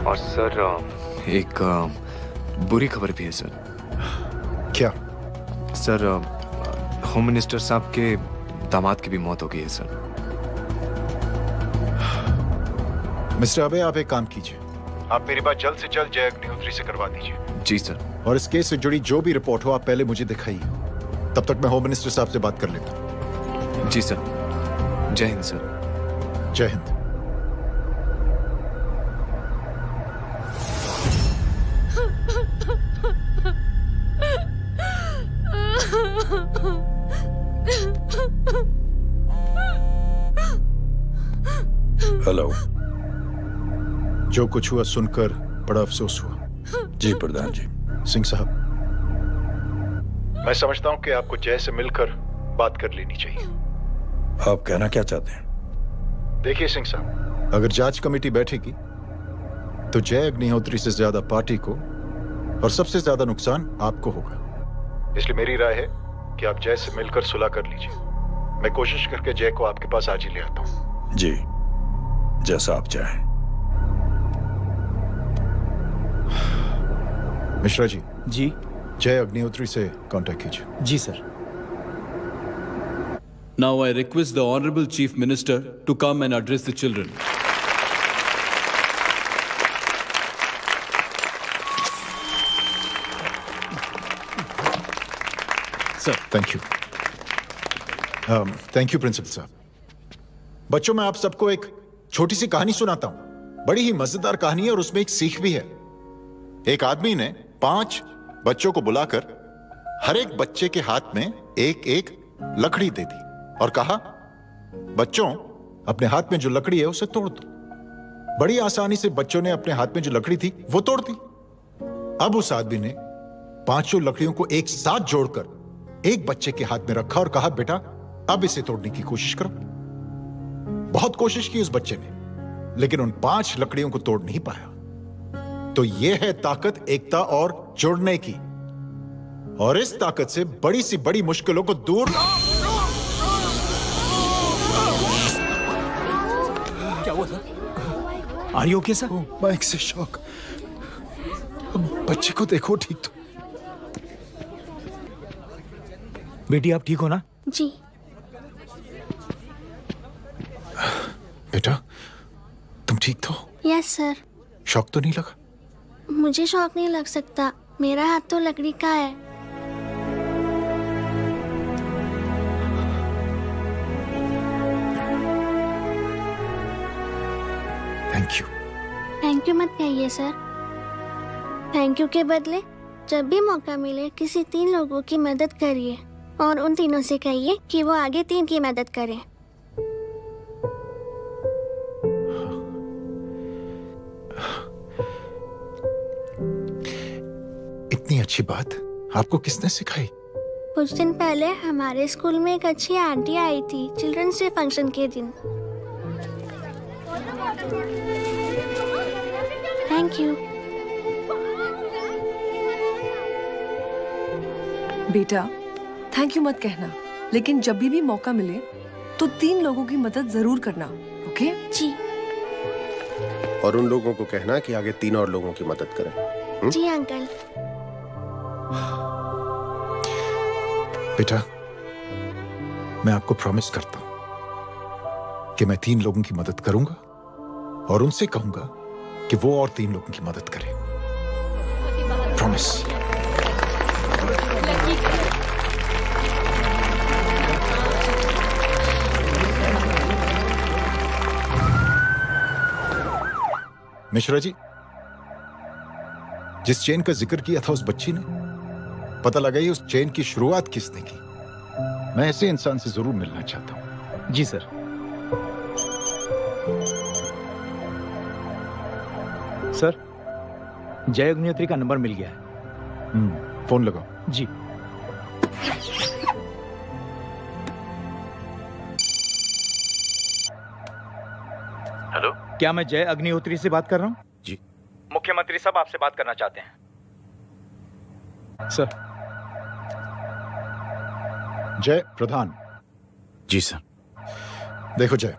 और सर, एक बुरी खबर भी है सर। क्या? सर, होम मिनिस्टर साहब के दामाद की भी मौत हो गई है सर। मिस्टर अबे, आप एक काम कीजिए, आप मेरी बात जल्द से जल्द जय अग्निहोत्री से करवा दीजिए। जी सर। और इस केस से जुड़ी जो भी रिपोर्ट हो, आप पहले मुझे दिखाइए, तब तक मैं होम मिनिस्टर साहब से बात कर लेता हूँ। जी सर। जय हिंद सर। जय हिंद। हेलो। जो कुछ हुआ सुनकर बड़ा अफसोस हुआ। जी प्रधान जी। सिंह साहब, मैं समझता हूं कि आपको जय से मिलकर बात कर लेनी चाहिए। आप कहना क्या चाहते हैं? देखिए सिंह साहब, अगर जांच कमेटी बैठेगी तो जय अग्निहोत्री से ज्यादा पार्टी को और सबसे ज्यादा नुकसान आपको होगा। इसलिए मेरी राय है कि आप जय से मिलकर सुलह कर लीजिए। मैं कोशिश करके जय को आपके पास आज ही ले आता हूं। जी, जैसा आप चाहें। मिश्रा जी। जी। जय अग्निहोत्री से कांटेक्ट कीजिए। जी sir. Now I request the Honorable Chief Minister to come and address the children. Sir, thank you. Thank you principal साहब। बच्चों, मैं आप सबको एक छोटी सी कहानी सुनाता हूं। बड़ी ही मजेदार कहानी है और उसमें एक सीख भी है। एक आदमी ने 5 बच्चों को बुलाकर हर एक बच्चे के हाथ में एक एक लकड़ी दे दी और कहा, बच्चों, अपने हाथ में जो लकड़ी है उसे तोड़ दो। बड़ी आसानी से बच्चों ने अपने हाथ में जो लकड़ी थी वो तोड़ दी। अब उस आदमी ने 5 लकड़ियों को एक साथ जोड़कर एक बच्चे के हाथ में रखा और कहा, बेटा, अब इसे तोड़ने की कोशिश करो। बहुत कोशिश की उस बच्चे ने, लेकिन उन 5 लकड़ियों को तोड़ नहीं पाया। तो यह है ताकत एकता और जोड़ने की, और इस ताकत से बड़ी सी बड़ी मुश्किलों को दूर। क्या हुआ sir? Are you okay sir? Mic से शॉक। बच्चे को देखो ठीक तो। बेटी, आप ठीक हो ना? जी। बेटा, तुम ठीक तो? Yes sir. शॉक तो नहीं लगा? मुझे शॉक नहीं लग सकता, मेरा हाथ तो लकड़ी का है। Thank you. थैंक यू मत कहिए सर। थैंक यू के बदले जब भी मौका मिले किसी 3 लोगों की मदद करिए और उन तीनों से कहिए कि वो आगे 3 की मदद करें। इतनी अच्छी बात आपको किसने सिखाई? कुछ दिन पहले हमारे स्कूल में एक अच्छी आंटी आई थी चिल्ड्रंस डे फंक्शन के दिन। Thank you. बेटा थैंक यू मत कहना, लेकिन जब भी मौका मिले तो 3 लोगों की मदद जरूर करना, ओके? जी। और उन लोगों को कहना कि आगे 3 और लोगों की मदद करें। जी अंकल। बेटा, मैं आपको प्रॉमिस करता हूं कि मैं 3 लोगों की मदद करूंगा और उनसे कहूंगा कि वो और 3 लोगों की मदद करें। प्रॉमिस। मिश्रा जी, जिस चेन का जिक्र किया था उस बच्ची ने, पता लगाइए उस चेन की शुरुआत किसने की। मैं ऐसे इंसान से जरूर मिलना चाहता हूं। जी सर। सर, जय अग्निहोत्री का नंबर मिल गया है। फोन लगाओ। जी। हेलो, क्या मैं जय अग्निहोत्री से बात कर रहा हूँ? जी। मुख्यमंत्री साहब आपसे बात करना चाहते हैं। सर। जय प्रधान। जी सर। देखो जय,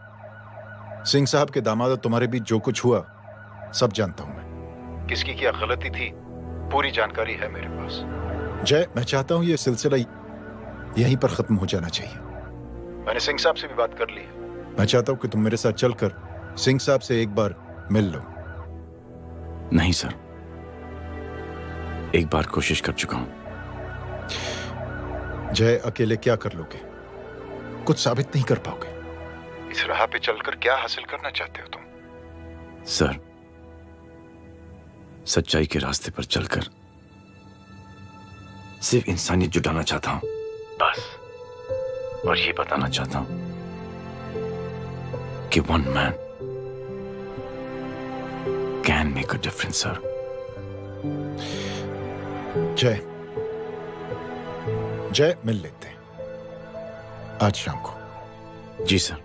सिंह साहब के दामाद तुम्हारे बीच जो कुछ हुआ सब जानता हूं मैं। किसकी क्या गलती थी पूरी जानकारी है मेरे पास। जय, मैं चाहता हूं ये सिलसिला यहीं पर खत्म हो जाना चाहिए। मैंने सिंह साहब से भी बात कर ली है। मैं चाहता हूं कि तुम मेरे साथ चलकर सिंह साहब से एक बार मिल लो। नहीं सर, एक बार कोशिश कर चुका हूं। जय, अकेले क्या कर लोगे? कुछ साबित नहीं कर पाओगे। इस राह पे चलकर क्या हासिल करना चाहते हो तुम? सर, सच्चाई के रास्ते पर चलकर सिर्फ इंसानियत जुटाना चाहता हूं, बस। और ये बताना चाहता हूं कि one man can make a difference sir. जय, जय, मिल लेते हैं आज शाम को। जी सर।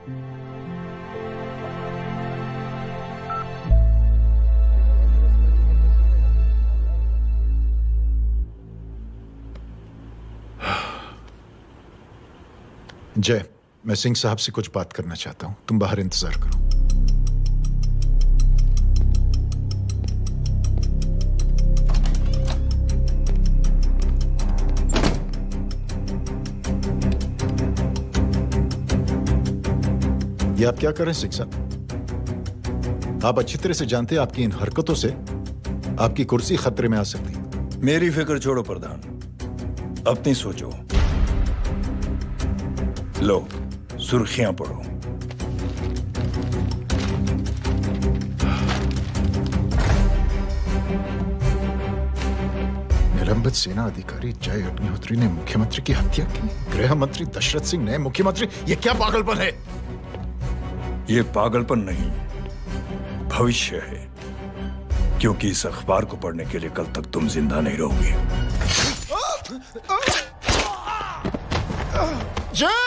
जय, मैं सिंह साहब से कुछ बात करना चाहता हूं। तुम बाहर इंतजार करो। ये आप क्या कर रहे हैं सिंह साहब? आप अच्छी तरह से जानते हैं आपकी इन हरकतों से आपकी कुर्सी खतरे में आ सकती है। मेरी फिक्र छोड़ो प्रधान, अपनी सोचो। लो, सुर्खियां पढ़ो। निलंबित सेना अधिकारी जय अग्निहोत्री ने मुख्यमंत्री की हत्या की। गृह मंत्री दशरथ सिंह ने मुख्यमंत्री, ये क्या पागलपन है? ये पागलपन नहीं, भविष्य है, क्योंकि इस अखबार को पढ़ने के लिए कल तक तुम जिंदा नहीं रहोगे। जय!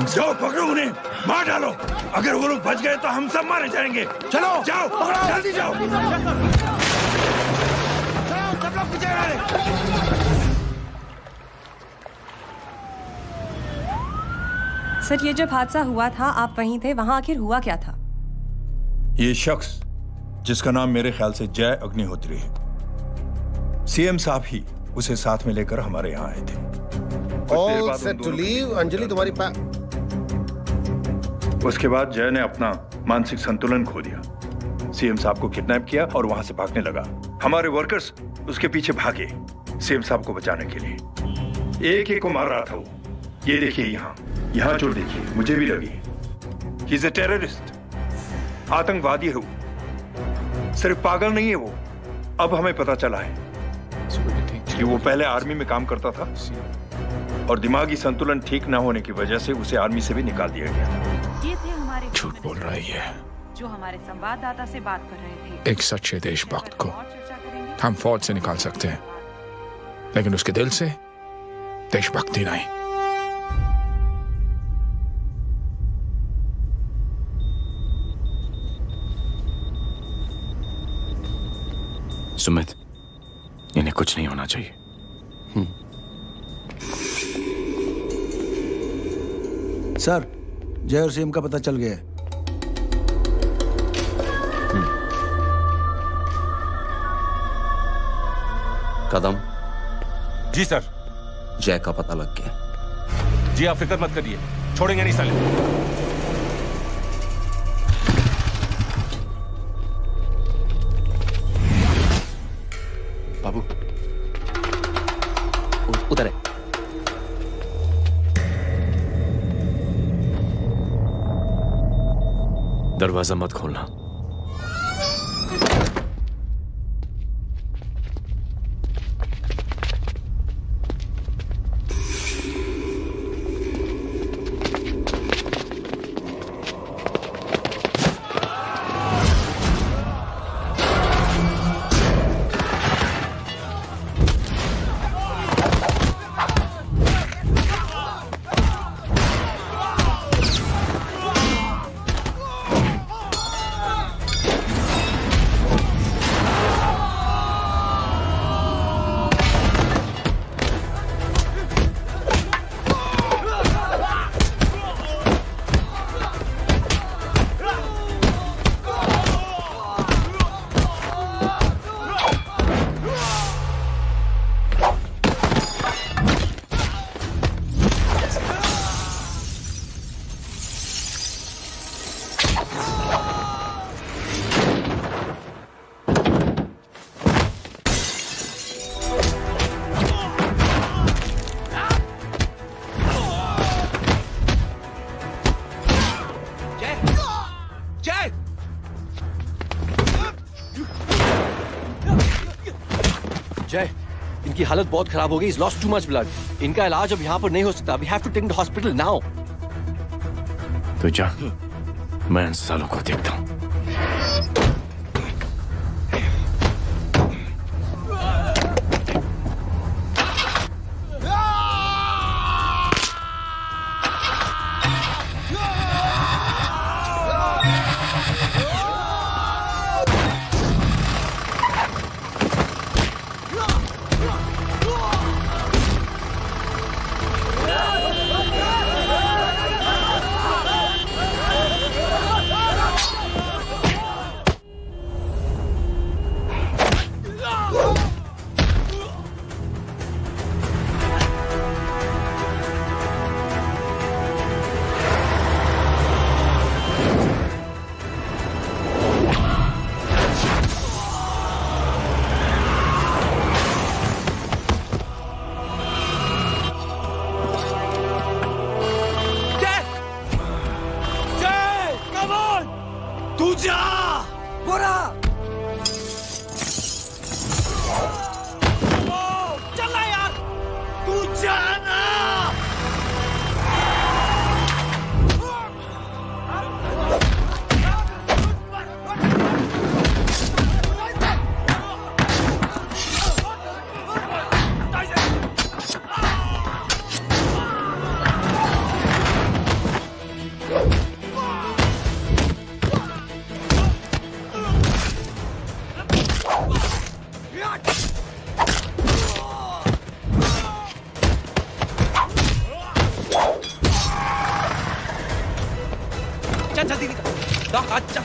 जाओ पकड़ो उन्हें, मार डालो। अगर वो लोग बच गए तो हम सब मारे जाएंगे। चलो जाओ, जल्दी जाओ। सब लोग पीछे रहो। सर, ये जब हादसा हुआ था आप वहीं थे, वहां आखिर हुआ क्या था? ये शख्स जिसका नाम मेरे ख्याल से जय अग्निहोत्री है, सीएम साहब ही उसे साथ में लेकर हमारे यहाँ आए थे। All set to leave. Anjali तुम्हारी उसके बाद जय ने अपना मानसिक संतुलन खो दिया, सीएम साहब को किडनैप किया और वहां से भागने लगा। हमारे वर्कर्स उसके पीछे भागे सीएम साहब को बचाने के लिए। एक एक को मार रहा था वो। ये देखिए यहाँ चोट देखिए, मुझे भी लगी। ही इज अ टेररिस्ट, आतंकवादी है वो, सिर्फ पागल नहीं है वो। अब हमें पता चला है कि वो पहले आर्मी में काम करता था और दिमागी संतुलन ठीक ना होने की वजह से उसे आर्मी से भी निकाल दिया गया। ये थे हमारे झूठ बोल रही है। जो हमारे संवाददाता से बात कर रहे थे। एक सच्चे देशभक्त को हम फौज से निकाल सकते हैं, लेकिन उसके दिल से देशभक्ति नहीं। सुमित, इन्हें कुछ नहीं होना चाहिए। सर, जय और सीएम का पता चल गया है। कदम। जी सर। जय का पता लग गया। जी आप फिक्र मत करिए, छोड़ेंगे नहीं साले। बाबू उधर है। दरवाजा मत खोलना। जय, इनकी हालत बहुत खराब हो गई। He's lost too much blood. इनका इलाज अब यहाँ पर नहीं हो सकता। We have to take him to hospital now. तो जा, मैं इन सालों को देखता हूँ। चल जल्दी निकल। डॉक्टर चल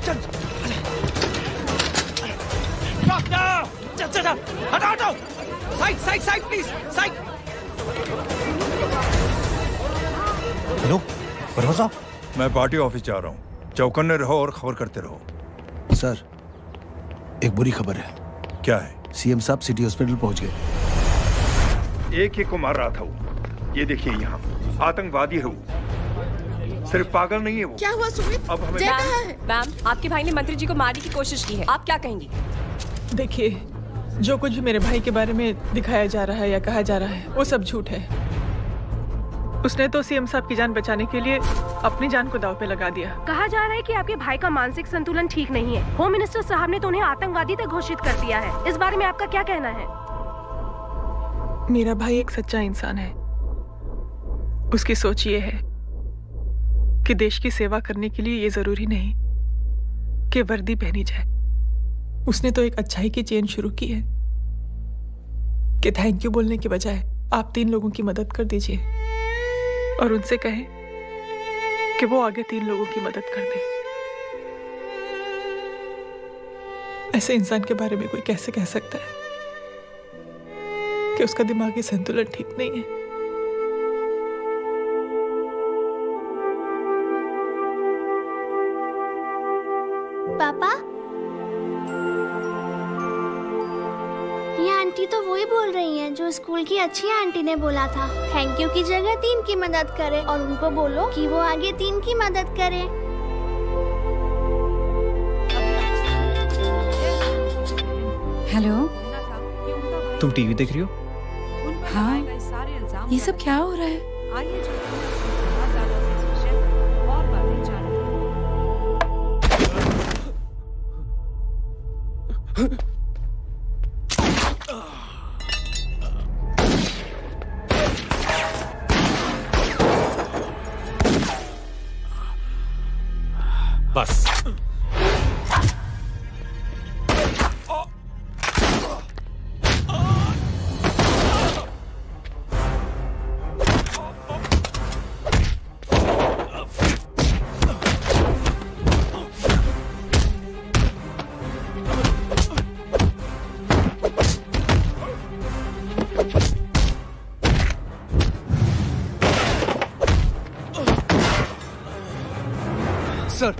चल चल चल चल हटाओ हटाओ। Side side side please side. Hello परवा साहब, मैं पार्टी ऑफिस जा रहा हूँ। चौकन्ने रहो और खबर करते रहो। सर एक बुरी खबर है। क्या है? सीएम साहब सिटी हॉस्पिटल पहुंच गए। एक ही को मार रहा था वो। ये देखिए यहाँ आतंकवादी है वो। सिर्फ पागल नहीं है वो। क्या हुआ सुमित? अब हमें मैम, आपके भाई ने मंत्री जी को मारने की कोशिश की है, आप क्या कहेंगी? देखिए, जो कुछ भी मेरे भाई के बारे में दिखाया जा रहा है या कहा जा रहा है वो सब झूठ है। उसने तो सीएम साहब की जान बचाने के लिए अपनी जान को दांव पे लगा दिया। कहा जा रहा है कि आपके भाई का मानसिक संतुलन ठीक नहीं है। होम मिनिस्टर साहब ने तो उन्हें आतंकवादी तक घोषित कर दिया है। इस बारे में आपका क्या कहना है? मेरा भाई एक सच्चा इंसान है। उसकी सोच ये है कि देश की सेवा करने के लिए ये जरूरी नहीं कि वर्दी पहनी जाए। उसने तो एक अच्छाई की चेन शुरू की है कि थैंक यू बोलने के बजाय आप 3 लोगों की मदद कर दीजिए और उनसे कहें कि वो आगे 3 लोगों की मदद कर दे। ऐसे इंसान के बारे में कोई कैसे कह सकता है कि उसका दिमागी संतुलन ठीक नहीं है? पापा, ये आंटी तो वही बोल रही हैं जो स्कूल की अच्छी आंटी ने बोला था, थैंक यू की जगह 3 की मदद करें और उनको बोलो कि वो आगे 3 की मदद करें। हेलो, तुम टीवी देख रही हो? हाँ, ये सब क्या हो रहा है? बस सर,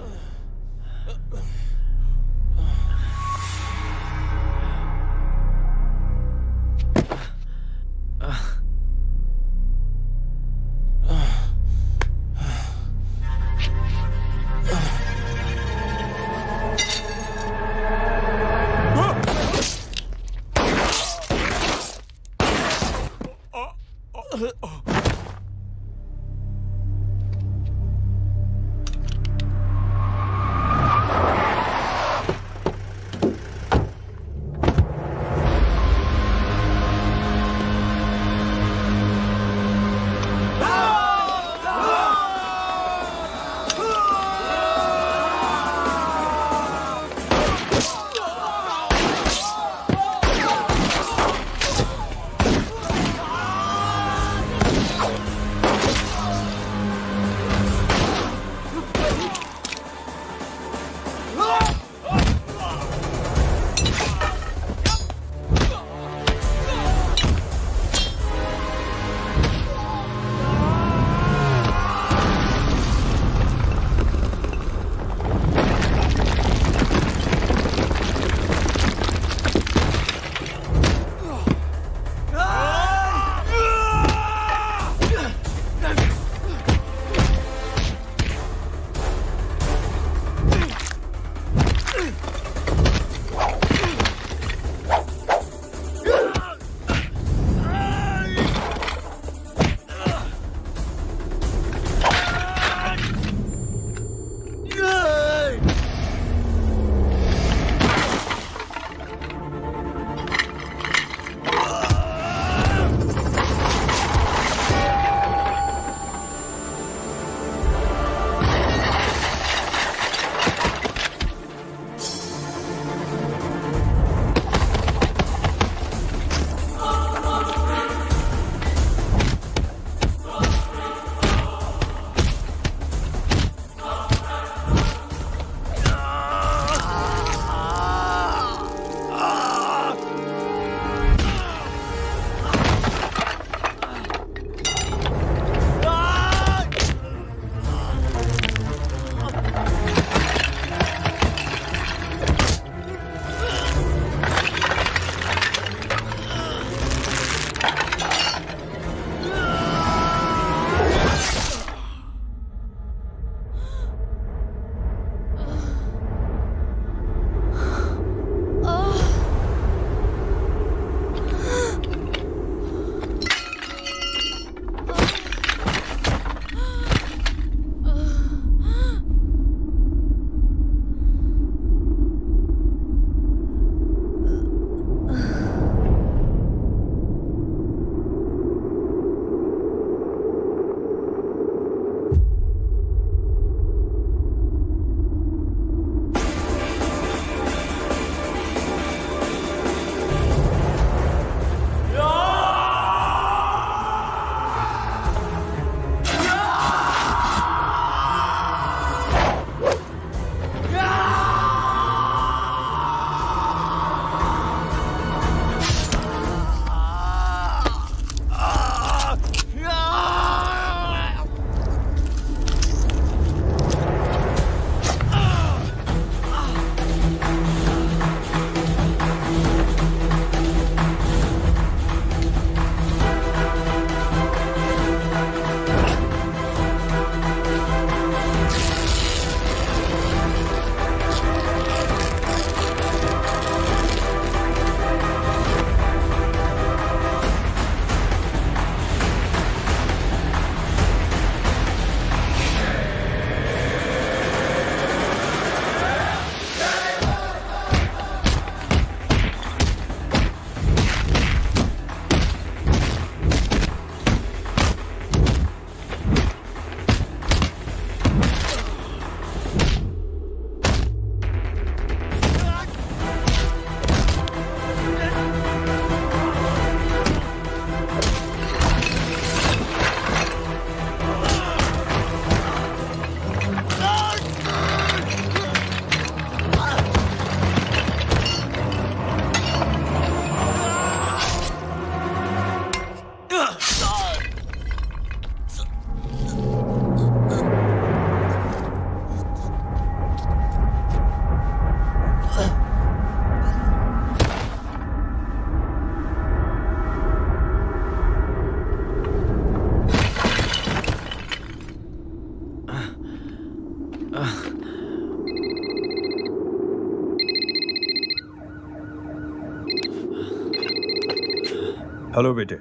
हेलो बेटे।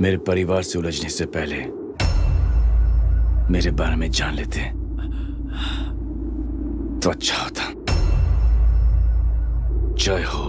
मेरे परिवार से उलझने से पहले मेरे बारे में जान लेते तो अच्छा होता। जय हो।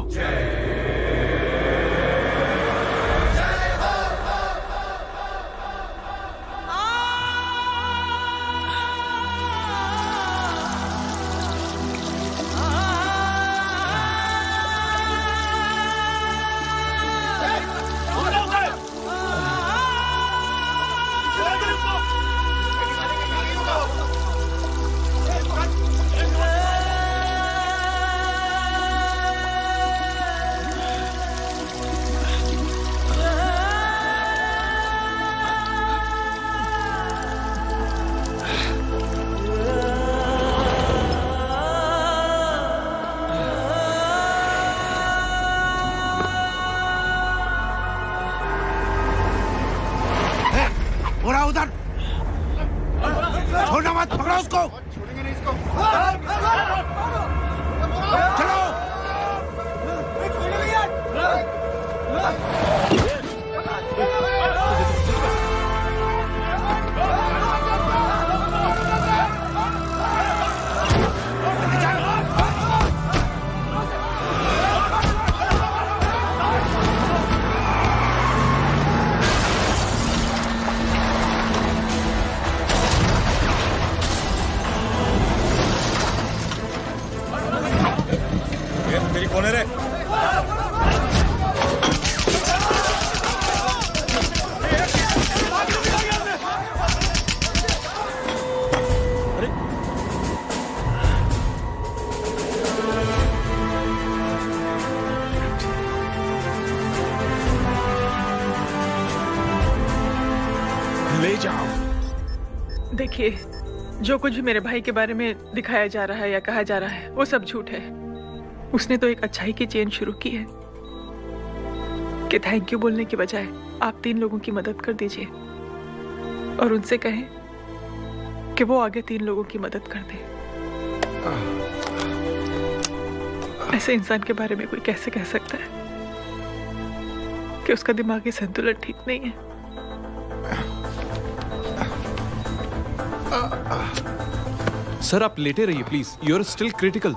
देखिए, जो कुछ भी मेरे भाई के बारे में दिखाया जा रहा है या कहा जा रहा है वो सब झूठ है। उसने तो एक अच्छाई की चेन शुरू की है कि थैंक यू बोलने के बजाय आप 3 लोगों की मदद कर दीजिए और उनसे कहें कि वो आगे 3 लोगों की मदद कर दे। ऐसे इंसान के बारे में कोई कैसे कह सकता है कि उसका दिमागी संतुलन ठीक नहीं है? सर आप लेटे रहिए please, you are still critical.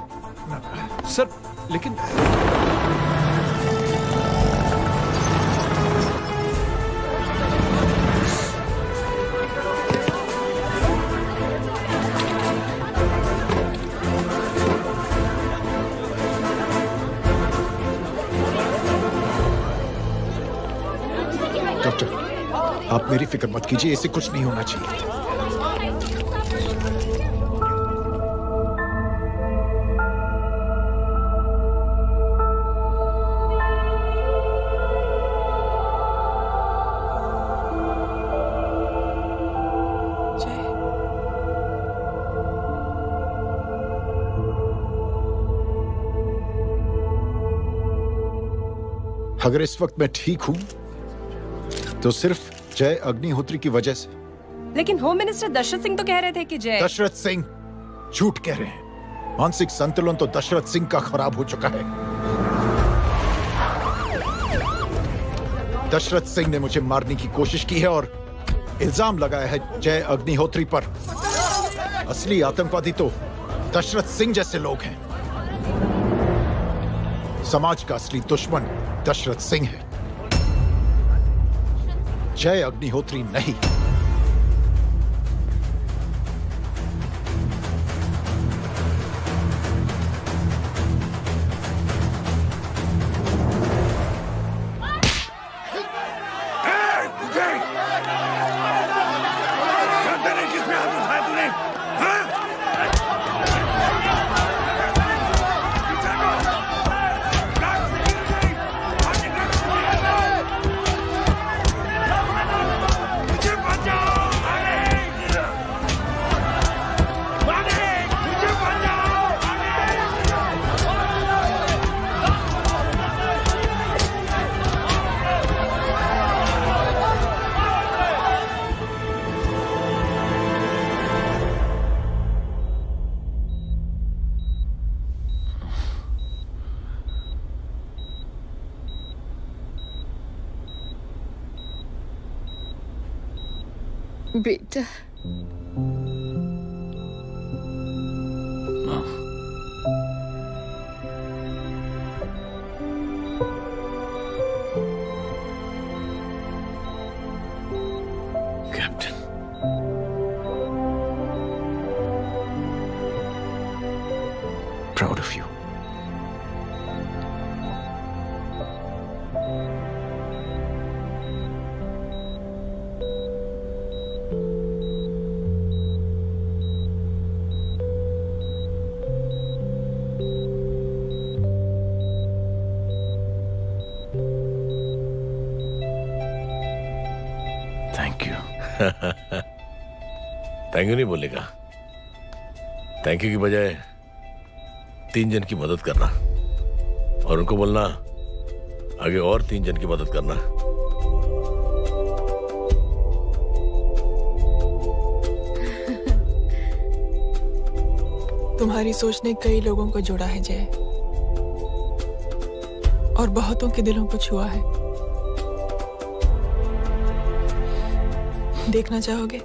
Sir लेकिन डॉक्टर, आप मेरी फिक्र मत कीजिए, इससे कुछ नहीं होना चाहिए। अगर इस वक्त मैं ठीक हूं तो सिर्फ जय अग्निहोत्री की वजह से। लेकिन होम मिनिस्टर दशरथ सिंह तो कह रहे थे कि जय। दशरथ सिंह झूठ कह रहे हैं। मानसिक संतुलन तो दशरथ सिंह का खराब हो चुका है। दशरथ सिंह ने मुझे मारने की कोशिश की है और इल्जाम लगाया है जय अग्निहोत्री पर। असली आतंकवादी तो दशरथ सिंह जैसे लोग हैं। समाज का असली दुश्मन दशरथ सिंह है, जय अग्निहोत्री नहीं। मुझे बेटा captain, proud of you. Thank you. Thank you नहीं बोलेगा, थैंक यू की बजाय 3 जन की मदद करना और उनको बोलना आगे और 3 जन की मदद करना। तुम्हारी सोच ने कई लोगों को जोड़ा है जय, और बहुतों के दिलों को छुआ है। देखना चाहोगे?